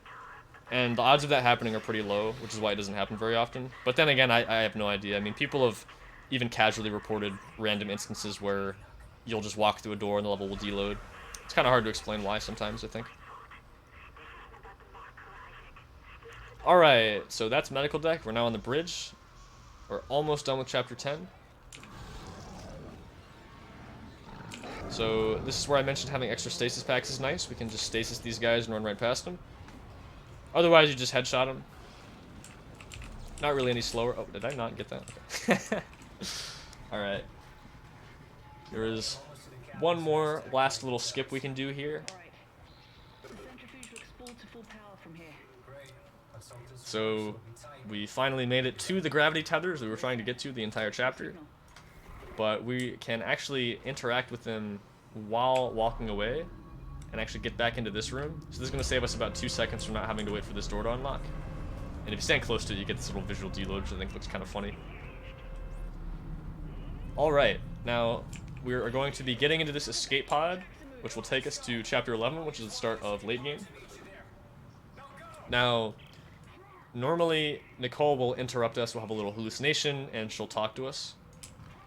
A: And the odds of that happening are pretty low, which is why it doesn't happen very often. But then again, I have no idea. I mean, people have even casually reported random instances where you'll just walk through a door and the level will deload. It's kind of hard to explain why sometimes, I think. Alright, so that's medical deck. We're now on the bridge. We're almost done with chapter 10. So this is where I mentioned having extra stasis packs is nice. We can just stasis these guys and run right past them. Otherwise, you just headshot them. Not really any slower. Oh, did I not get that? Okay. Alright. There is one more last little skip we can do here.
B: The centrifuge looks full to full power from here.
A: So we finally made it to the gravity tethers we were trying to get to the entire chapter. But we can actually interact with them while walking away and actually get back into this room. So this is going to save us about 2 seconds from not having to wait for this door to unlock. And if you stand close to it, you get this little visual deload, which I think looks kind of funny. Alright, now we are going to be getting into this escape pod, which will take us to chapter 11, which is the start of late game. Now, normally Nicole will interrupt us, we'll have a little hallucination, and she'll talk to us.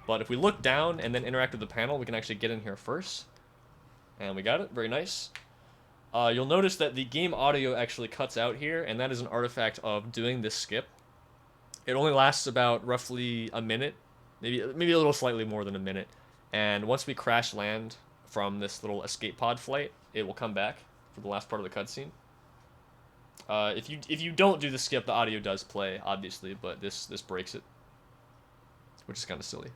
A: But if we look down and then interact with the panel, we can actually get in here first. And we got it, very nice. You'll notice that the game audio actually cuts out here, and that is an artifact of doing this skip. It only lasts about roughly a minute, maybe a little slightly more than a minute. And once we crash land from this little escape pod flight, it will come back for the last part of the cutscene. If you don't do the skip, the audio does play, obviously, but this breaks it, which is kind of silly.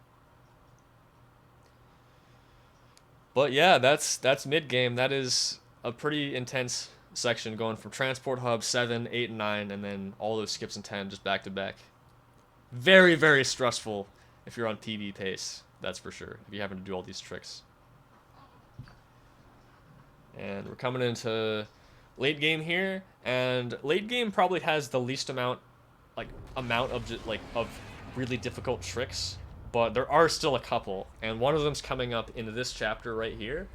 A: But yeah, that's mid-game. That is a pretty intense section going from Transport Hub 7, 8, and 9, and then all those skips in 10 just back to back. Very, very stressful if you're on PB pace, that's for sure, if you're having to do all these tricks. And we're coming into late game here, and late game probably has the least amount of really difficult tricks. But there are still a couple, and one of them's coming up into this chapter right here.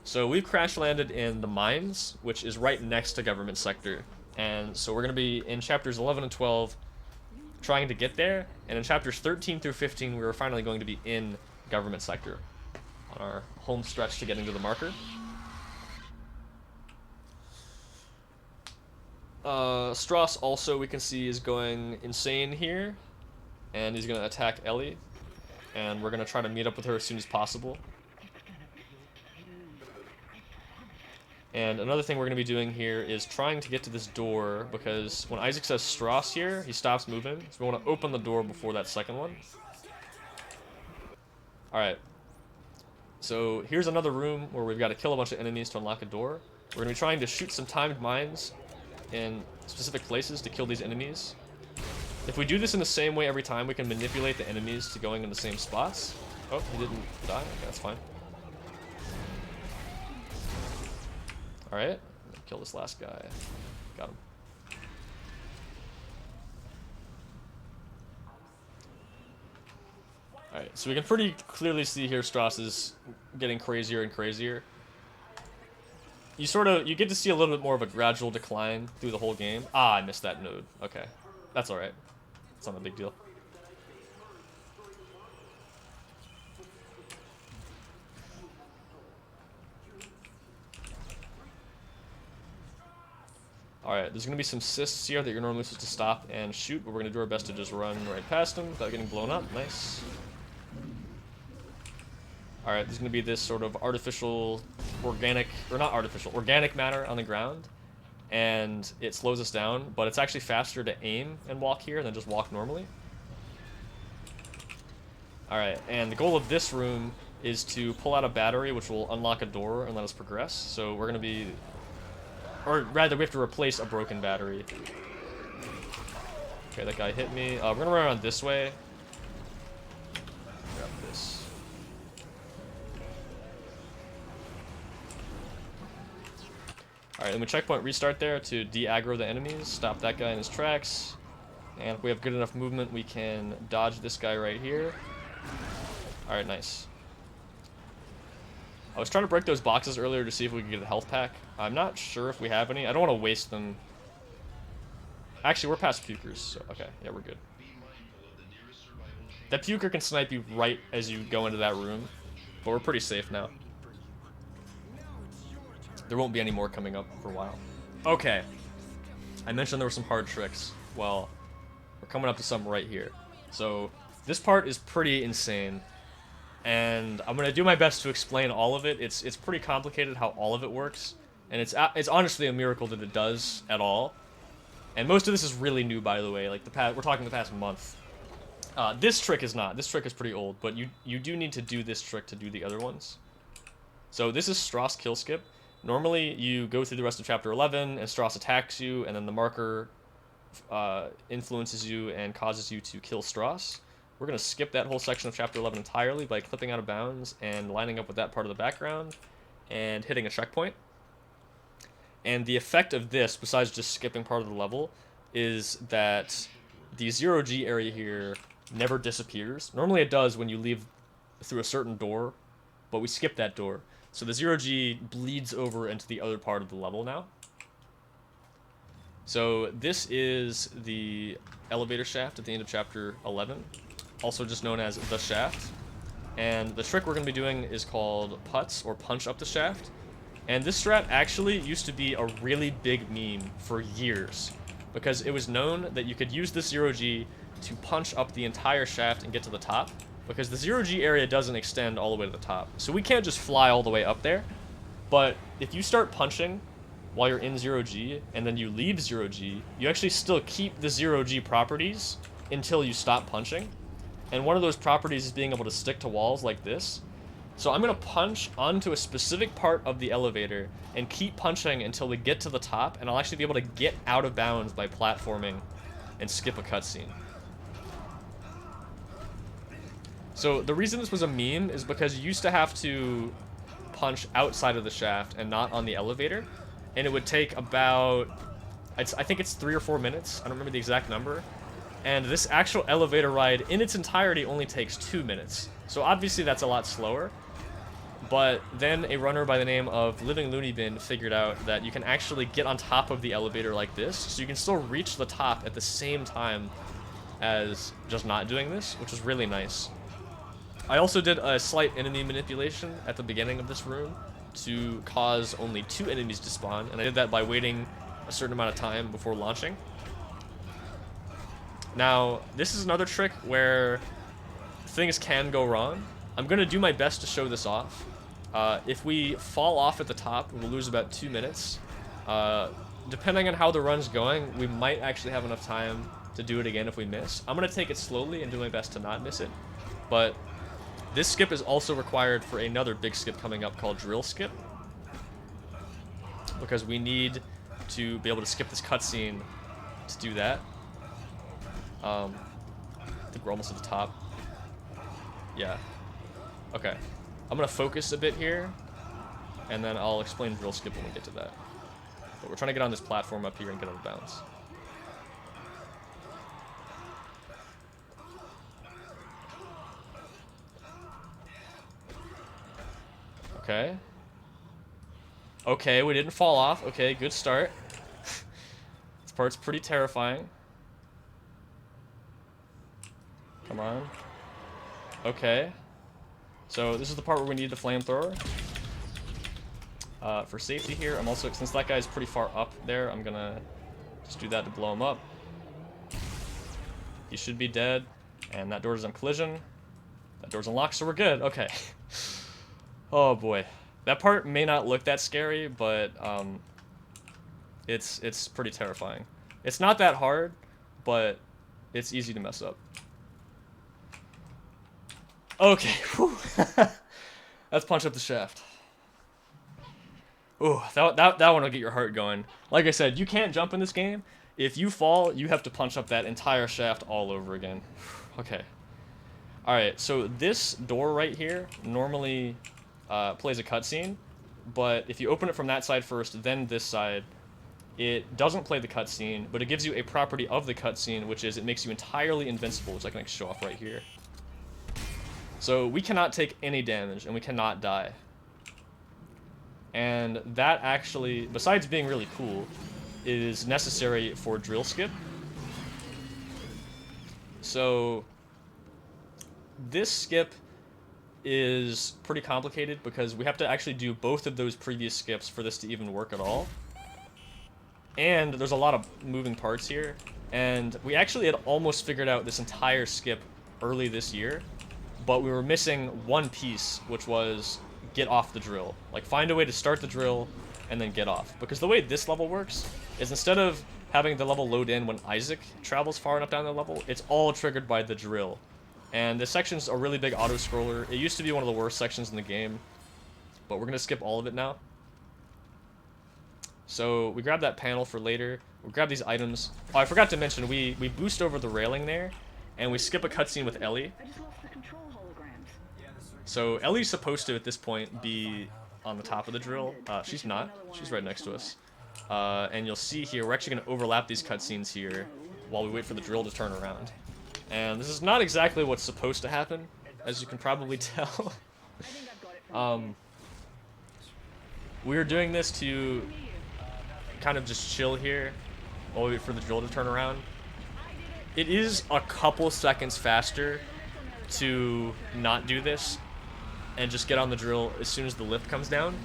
A: So we've crash landed in the mines, which is right next to government sector. And so we're going to be in chapters 11 and 12 trying to get there. And in chapters 13 through 15, we're finally going to be in government sector on our home stretch to getting to the marker. Strauss also, we can see, is going insane here. And he's going to attack Ellie. and we're gonna try to meet up with her as soon as possible. And another thing we're going to be doing here is trying to get to this door, because when Isaac says Strauss here, he stops moving. So we want to open the door before that second one. Alright. So here's another room where we've got to kill a bunch of enemies to unlock a door. We're going to be trying to shoot some timed mines in specific places to kill these enemies. If we do this in the same way every time, we can manipulate the enemies to going in the same spots. Oh, he didn't die. Okay, that's fine. Alright, kill this last guy. Got him. Alright, so we can pretty clearly see here Strauss is getting crazier and crazier. You get to see a little bit more of a gradual decline through the whole game. Ah, I missed that node. Okay. That's alright. It's not a big deal. Alright, there's going to be some cysts here that you're normally supposed to stop and shoot, but we're going to do our best to just run right past them without getting blown up. Nice. Alright, there's going to be this sort of artificial, organic matter on the ground, and it slows us down, but it's actually faster to aim and walk here than just walk normally. Alright, and the goal of this room is to pull out a battery, which will unlock a door and let us progress. So we're going to be... Or rather, we have to replace a broken battery. Okay, that guy hit me. We're gonna run around this way. Grab this. Alright, then we checkpoint restart there to de-aggro the enemies. Stop that guy in his tracks. And if we have good enough movement, we can dodge this guy right here. Alright, nice. I was trying to break those boxes earlier to see if we could get a health pack. I'm not sure if we have any. I don't want to waste them. Actually, we're past pukers, so okay, yeah, we're good. That puker can snipe you right as you go into that room, but we're pretty safe now. There won't be any more coming up for a while. Okay. I mentioned there were some hard tricks. Well, we're coming up to some right here. So, this part is pretty insane. And I'm gonna do my best to explain all of it. It's pretty complicated how all of it works, and it's honestly a miracle that it does at all. And most of this is really new, by the way. Like we're talking the past month. This trick is not. This trick is pretty old, but you do need to do this trick to do the other ones. So this is Strauss kill skip. Normally you go through the rest of chapter 11, and Strauss attacks you, and then the marker influences you and causes you to kill Strauss. We're going to skip that whole section of Chapter 11 entirely by clipping out of bounds and lining up with that part of the background and hitting a checkpoint. And the effect of this, besides just skipping part of the level, is that the 0G area here never disappears. Normally it does when you leave through a certain door, but we skip that door. So the 0G bleeds over into the other part of the level now. So this is the elevator shaft at the end of Chapter 11. Also just known as the shaft. And the trick we're going to be doing is called putts, or punch up the shaft. And this strat actually used to be a really big meme for years, because it was known that you could use the 0G to punch up the entire shaft and get to the top, because the 0G area doesn't extend all the way to the top. So we can't just fly all the way up there, but if you start punching while you're in 0G and then you leave 0G, you actually still keep the 0G properties until you stop punching. And one of those properties is being able to stick to walls like this. So I'm going to punch onto a specific part of the elevator and keep punching until we get to the top, and I'll actually be able to get out of bounds by platforming and skip a cutscene. So the reason this was a meme is because you used to have to punch outside of the shaft and not on the elevator, and it would take about, I think it's 3 or 4 minutes, I don't remember the exact number. And this actual elevator ride in its entirety only takes 2 minutes. So obviously that's a lot slower. But then a runner by the name of Living Looney Bin figured out that you can actually get on top of the elevator like this, so you can still reach the top at the same time as just not doing this, which is really nice. I also did a slight enemy manipulation at the beginning of this room to cause only 2 enemies to spawn, and I did that by waiting a certain amount of time before launching. Now, this is another trick where things can go wrong. I'm going to do my best to show this off. If we fall off at the top, we'll lose about 2 minutes. Depending on how the run's going, we might actually have enough time to do it again if we miss. I'm going to take it slowly and do my best to not miss it. But this skip is also required for another big skip coming up called Drill Skip. Because we need to be able to skip this cutscene to do that. I think we're almost at the top. Yeah. Okay. I'm going to focus a bit here, and then I'll explain Drill Skip when we get to that. But we're trying to get on this platform up here and get out of bounds. Okay. Okay, we didn't fall off. Okay, good start. This part's pretty terrifying. Come on. Okay. So this is the part where we need the flamethrower. For safety here, I'm also, since that guy's pretty far up there, I'm gonna just do that to blow him up. He should be dead. And that door's on collision. That door's unlocked, so we're good. Okay. Oh boy. That part may not look that scary, but it's pretty terrifying. It's not that hard, but it's easy to mess up. Okay, whew. Let's punch up the shaft. Ooh, that one will get your heart going. Like I said, you can't jump in this game. If you fall, you have to punch up that entire shaft all over again. Okay. Alright, so this door right here normally plays a cutscene, but if you open it from that side first, then this side, it doesn't play the cutscene, but it gives you a property of the cutscene, which is it makes you entirely invincible, which I can show off right here. So we cannot take any damage, and we cannot die. And that actually, besides being really cool, is necessary for Drill Skip. So this skip is pretty complicated because we have to actually do both of those previous skips for this to even work at all. And there's a lot of moving parts here. And we actually had almost figured out this entire skip early this year, but we were missing one piece, which was get off the drill. Like, find a way to start the drill and then get off. Because the way this level works is instead of having the level load in when Isaac travels far enough down the level, it's all triggered by the drill. And this section's a really big auto-scroller. It used to be one of the worst sections in the game, but we're going to skip all of it now. So we grab that panel for later. We grab these items. Oh, I forgot to mention, we boost over the railing there, and we skip a cutscene with Ellie.
B: I just lost the control holograms.
A: So Ellie's supposed to, at this point, be on the top of the drill. She's not. She's right next to us. And you'll see here, we're actually going to overlap these cutscenes here while we wait for the drill to turn around. And this is not exactly what's supposed to happen, as you can probably tell.
B: I think I've got it from
A: We're doing this to kind of just chill here while we wait for the drill to turn around. It is a couple seconds faster to not do this and just get on the drill as soon as the lift comes down.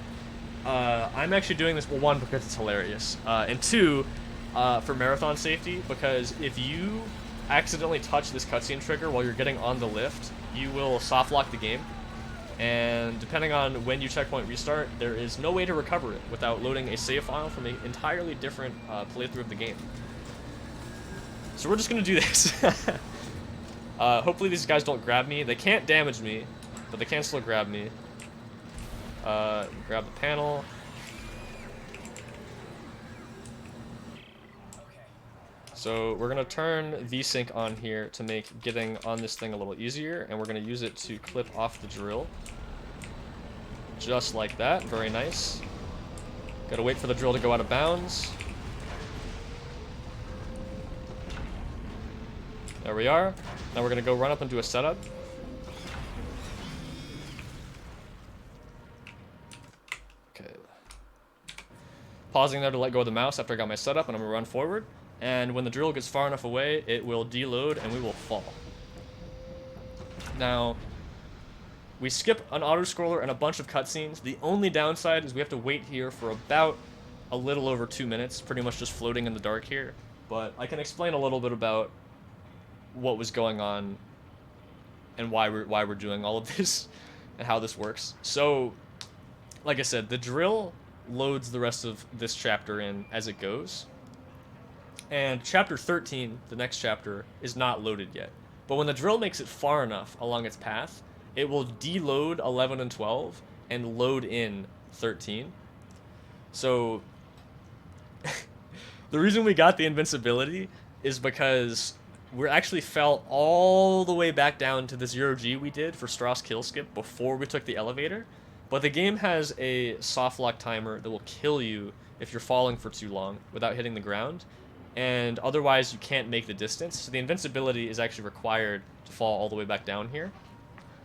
A: I'm actually doing this, well, one, because it's hilarious, and two, for marathon safety, because if you accidentally touch this cutscene trigger while you're getting on the lift, you will soft lock the game, and depending on when you checkpoint restart, there is no way to recover it without loading a save file from an entirely different playthrough of the game. So we're just gonna do this. Hopefully these guys don't grab me. They can't damage me, but they can still grab me. Grab the panel. So we're gonna turn VSync on here to make getting on this thing a little easier, and we're gonna use it to clip off the drill. Just like that, very nice. Gotta wait for the drill to go out of bounds. There we are. Now we're gonna go run up and do a setup. Okay. Pausing there to let go of the mouse after I got my setup, and I'm gonna run forward. And when the drill gets far enough away, it will deload and we will fall. Now, we skip an auto-scroller and a bunch of cutscenes. The only downside is we have to wait here for about a little over 2 minutes, pretty much just floating in the dark here. But I can explain a little bit about what was going on and why we're doing all of this and how this works. So, like I said, the drill loads the rest of this chapter in as it goes. And chapter 13, the next chapter, is not loaded yet. But when the drill makes it far enough along its path, it will deload 11 and 12 and load in 13. So the reason we got the invincibility is because we actually fell all the way back down to the 0G we did for Strauss kill skip before we took the elevator. But the game has a soft lock timer that will kill you if you're falling for too long without hitting the ground. And otherwise you can't make the distance. So the invincibility is actually required to fall all the way back down here.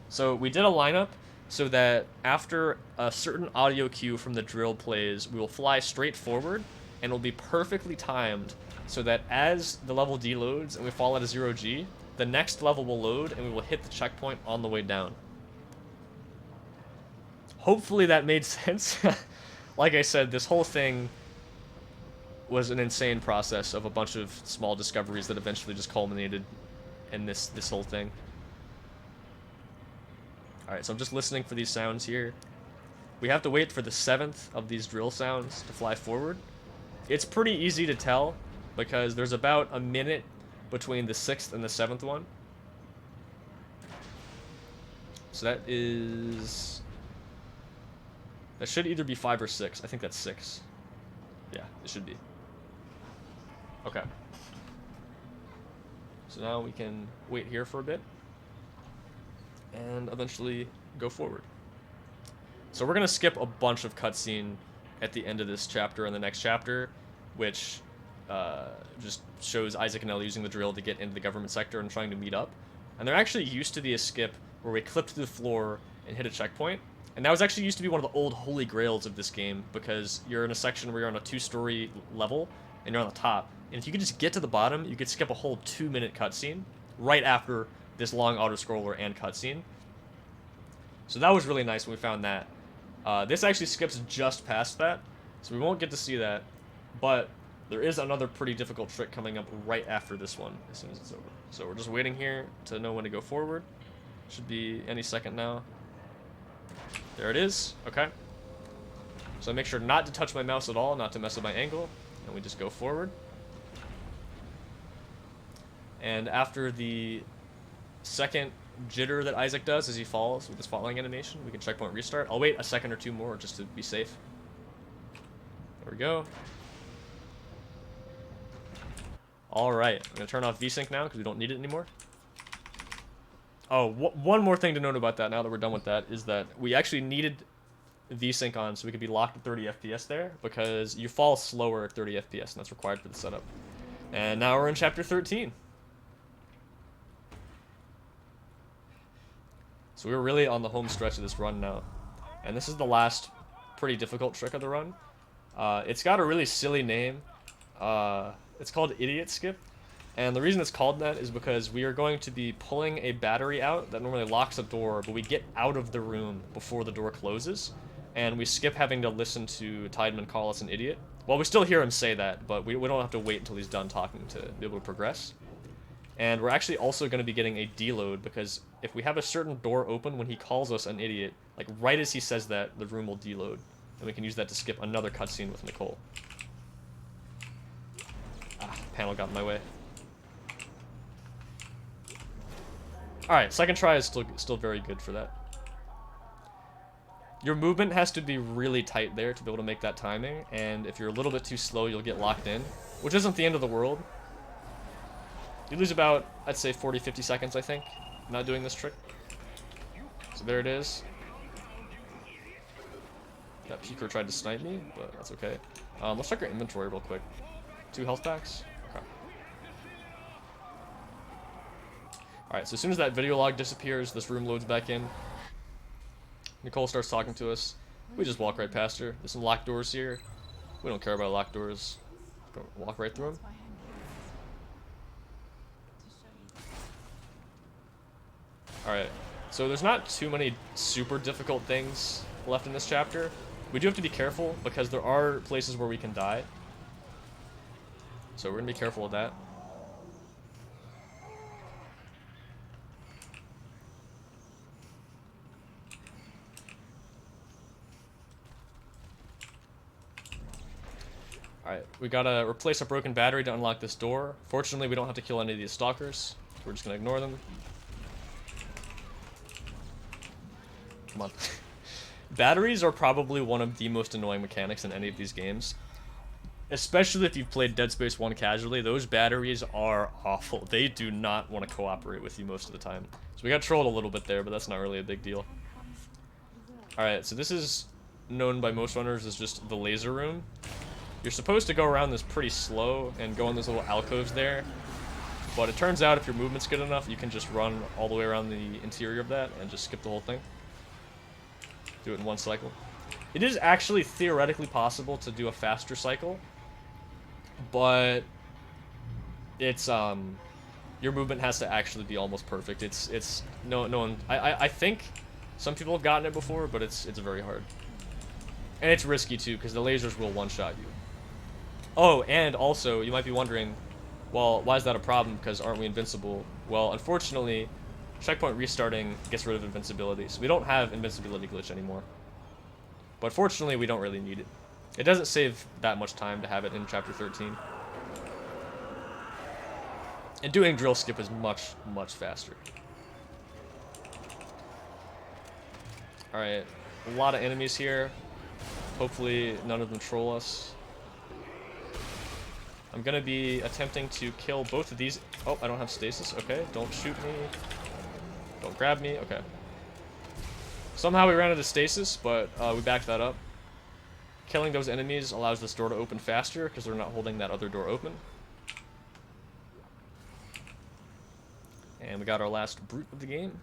A: So we did a lineup so that after a certain audio cue from the drill plays, we will fly straight forward and it will be perfectly timed so that as the level deloads and we fall at a 0G, the next level will load and we will hit the checkpoint on the way down. Hopefully that made sense. Like I said, this whole thing was an insane process of a bunch of small discoveries that eventually just culminated in this whole thing. Alright, so I'm just listening for these sounds here. We have to wait for the 7th of these drill sounds to fly forward. It's pretty easy to tell because there's about a minute between the 6th and the 7th one. So that is... that should either be 5 or 6. I think that's 6. Yeah, it should be. Okay. So now we can wait here for a bit and eventually go forward. So we're going to skip a bunch of cutscene at the end of this chapter and the next chapter, which just shows Isaac and Ellie using the drill to get into the government sector and trying to meet up. And they're actually used to the skip where we clip to the floor and hit a checkpoint. And that was actually used to be one of the old holy grails of this game because you're in a section where you're on a 2-story level and you're on the top. And if you could just get to the bottom, you could skip a whole 2-minute cutscene right after this long auto-scroller and cutscene. So that was really nice when we found that. This actually skips just past that, so we won't get to see that. But there is another pretty difficult trick coming up right after this one as soon as it's over. So we're just waiting here to know when to go forward. Should be any second now. There it is. Okay. So I make sure not to touch my mouse at all, not to mess with my angle, and we just go forward. And after the second jitter that Isaac does as he falls with his falling animation, we can checkpoint restart. I'll wait a second or two more just to be safe. There we go. Alright, I'm going to turn off VSync now because we don't need it anymore. Oh, one more thing to note about that now that we're done with that is that we actually needed VSync on so we could be locked at 30 FPS there because you fall slower at 30 FPS and that's required for the setup. And now we're in chapter 13. So we're really on the home stretch of this run now. And this is the last pretty difficult trick of the run. It's got a really silly name. It's called Idiot Skip. And the reason it's called that is because we are going to be pulling a battery out that normally locks a door, but we get out of the room before the door closes. And we skip having to listen to Tideman call us an idiot. Well, we still hear him say that, but we don't have to wait until he's done talking to be able to progress. And we're actually also going to be getting a deload because if we have a certain door open when he calls us an idiot, like right as he says that, the room will deload. And we can use that to skip another cutscene with Nicole. Ah, panel got in my way. Alright, second try is still very good for that. Your movement has to be really tight there to be able to make that timing, and if you're a little bit too slow, you'll get locked in, which isn't the end of the world. You lose about, I'd say, 40-50 seconds, I think, not doing this trick. So there it is. That peeker tried to snipe me, but that's okay. Let's check our inventory real quick. 2 health packs? Okay. Alright, so as soon as that video log disappears, this room loads back in. Nicole starts talking to us. We just walk right past her. There's some locked doors here. We don't care about locked doors. Walk right through them. Alright, so there's not too many super difficult things left in this chapter. We do have to be careful because there are places where we can die. So we're going to be careful with that. Alright, we gotta replace a broken battery to unlock this door. Fortunately, we don't have to kill any of these stalkers. We're just gonna ignore them. Come on. Batteries are probably one of the most annoying mechanics in any of these games. Especially if you've played Dead Space 1 casually, those batteries are awful. They do not want to cooperate with you most of the time. So we got trolled a little bit there, but that's not really a big deal. Alright, so this is known by most runners as just the laser room. You're supposed to go around this pretty slow and go in those little alcoves there. But it turns out if your movement's good enough, you can just run all the way around the interior of that and just skip the whole thing. Do it in one cycle. It is actually theoretically possible to do a faster cycle, but it's your movement has to actually be almost perfect. It's no one. I think some people have gotten it before, but it's very hard, and it's risky too because the lasers will one-shot you. Oh, and also you might be wondering, well, why is that a problem? Because aren't we invincible? Well, unfortunately, checkpoint restarting gets rid of invincibility, so we don't have invincibility glitch anymore. But fortunately, we don't really need it. It doesn't save that much time to have it in Chapter 13. And doing drill skip is much, much faster. Alright, a lot of enemies here. Hopefully none of them troll us. I'm gonna be attempting to kill both of these. Oh, I don't have stasis. Okay, don't shoot me. Don't grab me. Okay. Somehow we ran out of stasis, but we backed that up. Killing those enemies allows this door to open faster because they're not holding that other door open. And we got our last brute of the game.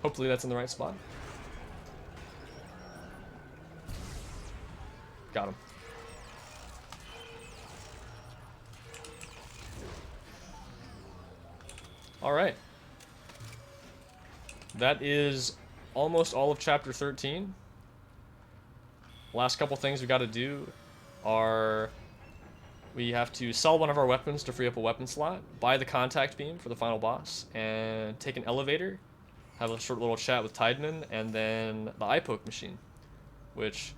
A: Hopefully that's in the right spot. Got him. Alright. That is almost all of Chapter 13. Last couple things we gotta do are we have to sell one of our weapons to free up a weapon slot, buy the contact beam for the final boss, and take an elevator, have a short little chat with Tideman, and then the eye poke machine, which,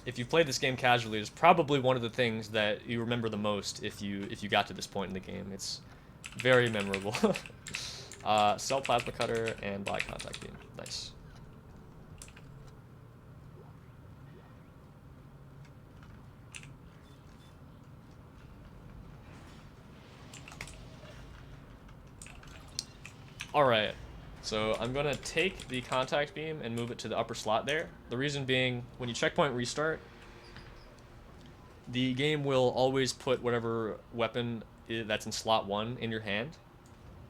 A: if you've played this game casually, is probably one of the things that you remember the most if you got to this point in the game. It's very memorable. Sell plasma cutter and buy contact beam. Nice. Alright, so I'm gonna take the contact beam and move it to the upper slot there. The reason being, when you checkpoint restart, the game will always put whatever weapon that's in slot 1 in your hand.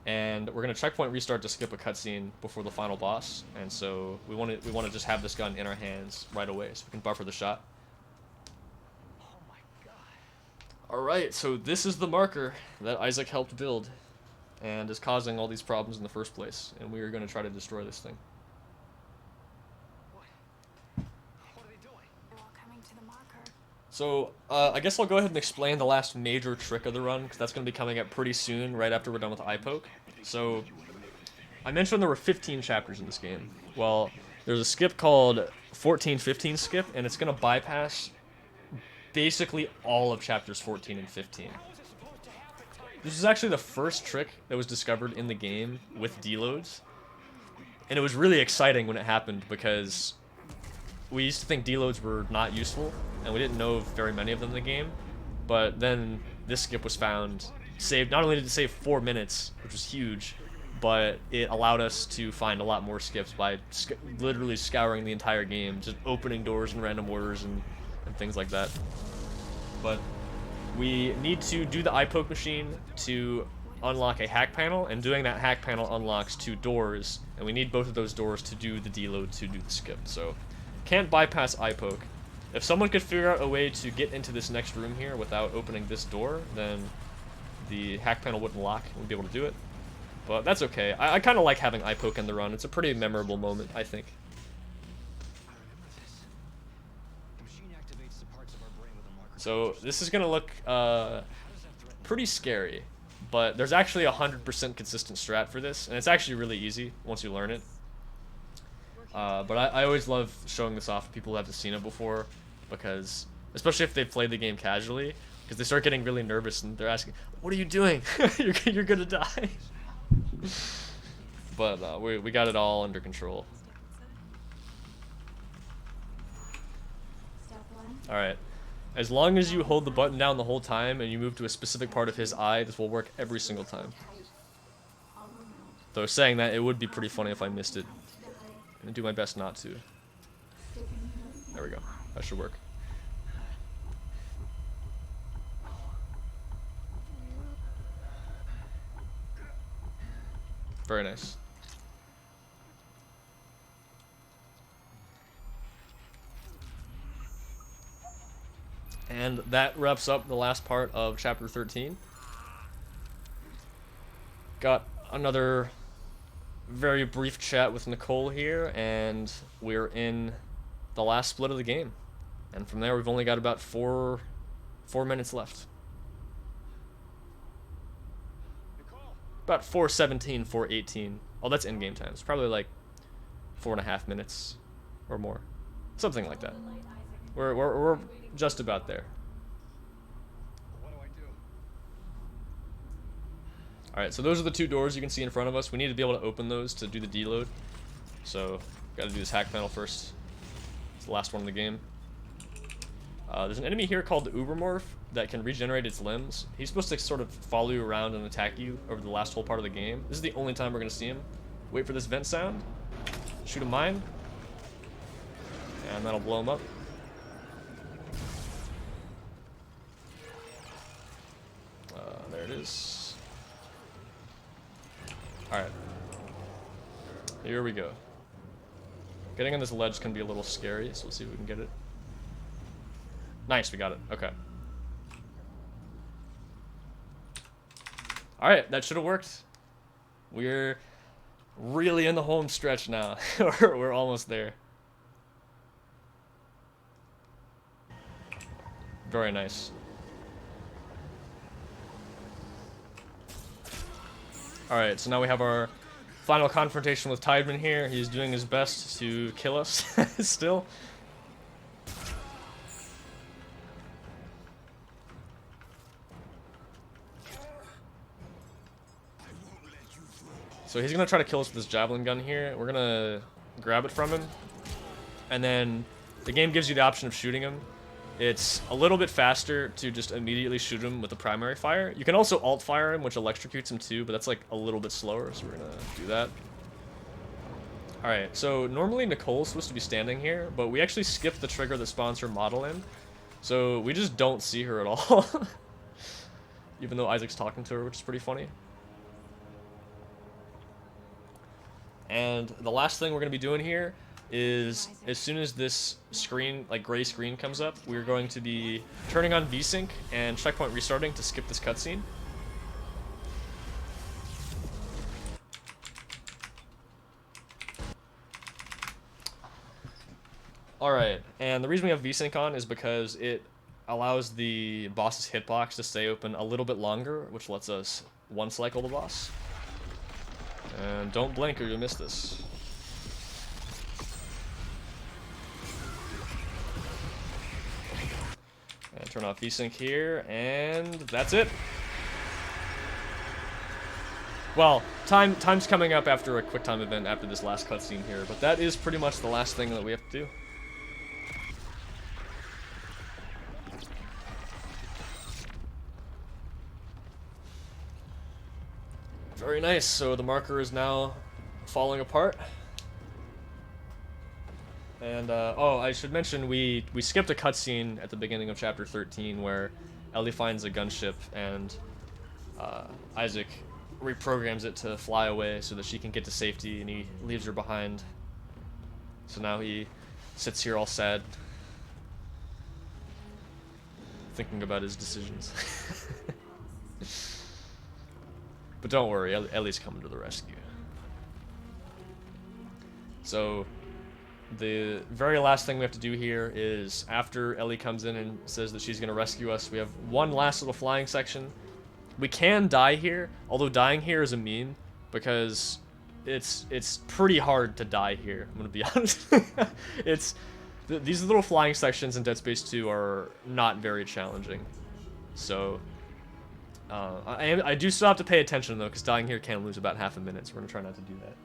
A: And we're gonna checkpoint restart to skip a cutscene before the final boss, and so we want to just have this gun in our hands right away so we can buffer the shot.
C: Oh my god.
A: All right, so this is the marker that Isaac helped build, and is causing all these problems in the first place. And we are gonna try to destroy this thing.
C: What are they doing?
D: They're all coming to the marker.
A: So I guess I'll go ahead and explain the last major trick of the run, because that's going to be coming up pretty soon, right after we're done with eye poke. So I mentioned there were 15 chapters in this game. Well, there's a skip called 14-15 skip, and it's going to bypass basically all of chapters 14 and 15. This is actually the first trick that was discovered in the game with deloads, and it was really exciting when it happened because we used to think deloads were not useful, and we didn't know very many of them in the game. But then this skip was found, saved. Not only did it save 4 minutes, which was huge, but it allowed us to find a lot more skips by literally scouring the entire game, just opening doors in random orders and things like that. But we need to do the eye poke machine to unlock a hack panel, and doing that hack panel unlocks 2 doors, and we need both of those doors to do the deload to do the skip. So can't bypass eye poke. If someone could figure out a way to get into this next room here without opening this door, then the hack panel wouldn't lock and we'd be able to do it. But that's okay. I kind of like having eye poke in the run. It's a pretty memorable moment, I think.
C: I remember this. The machine activates the parts of our brain with a marker.
A: So this is gonna look
C: How does that threaten?
A: pretty scary, but there's actually a 100% consistent strat for this, and it's actually really easy once you learn it. But I always love showing this off to people who haven't seen it before, because especially if they've played the game casually, because they start getting really nervous and they're asking, "What are you doing? you're gonna die." But we got it all under control.
D: Step one.
A: All right. As long as you hold the button down the whole time and you move to a specific part of his eye, this will work every single time. Though saying that, it would be pretty funny if I missed it. I'm gonna do my best not to. There we go. That should work. Very nice. And that wraps up the last part of chapter 13. Got another very brief chat with Nicole here, and we're in the last split of the game. And from there, we've only got about four minutes left. About 4:17, 4:18. Oh, that's in-game time. It's probably like 4.5 minutes or more. Something like that. We're just about there.
F: What do I do?
A: Alright, so those are the two doors you can see in front of us. We need to be able to open those to do the deload. So, gotta do this hack panel first. It's the last one in the game. There's an enemy here called the Ubermorph that can regenerate its limbs. He's supposed to sort of follow you around and attack you over the last whole part of the game. This is the only time we're gonna see him. Wait for this vent sound. Shoot a mine. And that'll blow him up. There it is. Alright. Here we go. Getting on this ledge can be a little scary, so we'll see if we can get it. Nice, we got it. Okay. Alright, that should have worked. We're really in the home stretch now. We're almost there. Very nice. Alright, so now we have our final confrontation with Tideman here. He's doing his best to kill us still. So he's gonna try to kill us with this javelin gun here. We're gonna grab it from him. And then the game gives you the option of shooting him. It's a little bit faster to just immediately shoot him with the primary fire. You can also alt fire him, which electrocutes him too, but that's like a little bit slower, so we're gonna do that. Alright, so normally Nicole's supposed to be standing here, but we actually skipped the trigger that spawns her model in. So we just don't see her at all. Even though Isaac's talking to her, which is pretty funny. And the last thing we're gonna be doing here is, as soon as this screen, like gray screen comes up, we're going to be turning on VSync and checkpoint restarting to skip this cutscene. Alright, and the reason we have VSync on is because it allows the boss's hitbox to stay open a little bit longer, which lets us one-cycle the boss. And don't blink or you'll miss this. And turn off VSync here, and that's it. Well, time's coming up after a quick time event after this last cutscene here, but that is pretty much the last thing that we have to do. Very nice, so the marker is now falling apart. And, oh, I should mention, we skipped a cutscene at the beginning of chapter 13 where Ellie finds a gunship and Isaac reprograms it to fly away so that she can get to safety, and he leaves her behind. So now he sits here all sad, thinking about his decisions. But don't worry, Ellie's coming to the rescue. So the very last thing we have to do here is, after Ellie comes in and says that she's going to rescue us, we have one last little flying section. We can die here, although dying here is a meme, because it's pretty hard to die here. I'm gonna be honest. These little flying sections in Dead Space 2 are not very challenging. So I do still have to pay attention though, because dying here can lose about half a minute. So we're gonna try not to do that.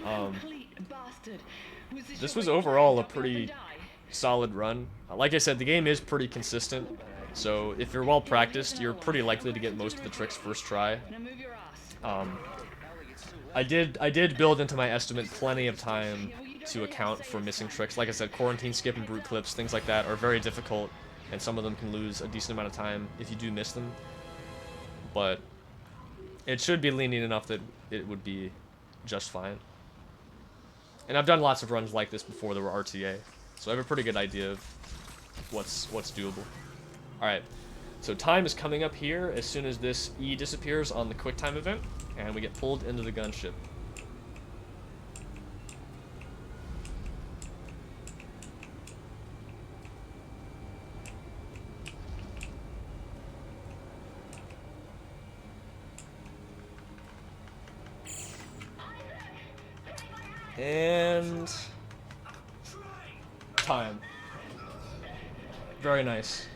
B: Complete bastard.
A: This was overall a pretty solid run. Like I said, the game is pretty consistent. So if you're well practiced, you're pretty likely to get most of the tricks first try.
B: Now move your ass.
F: Ellie, it's too late.
A: I did build into my estimate plenty of time to account for missing tricks. Like I said, quarantine skip and brute clips, things like that are very difficult, and some of them can lose a decent amount of time if you do miss them. But it should be lenient enough that it would be just fine. And I've done lots of runs like this before that were RTA, so I have a pretty good idea of what's doable. Alright, so time is coming up here as soon as this E disappears on the QuickTime event, and we get pulled into the gunship. And time. Very nice.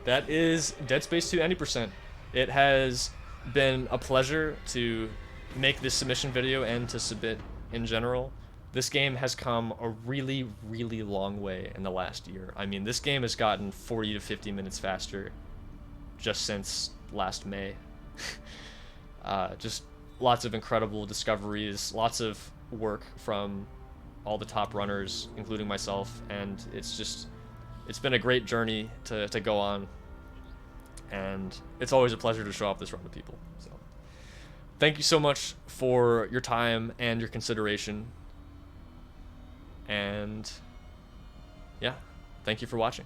A: That is Dead Space 2 90%. It has been a pleasure to make this submission video and to submit in general. This game has come a really, really long way in the last year. I mean, this game has gotten 40 to 50 minutes faster just since last May. Just lots of incredible discoveries, lots of work from all the top runners, including myself, and it's been a great journey to go on, and it's always a pleasure to show off this run to people. So thank you so much for your time and your consideration, and yeah, thank you for watching.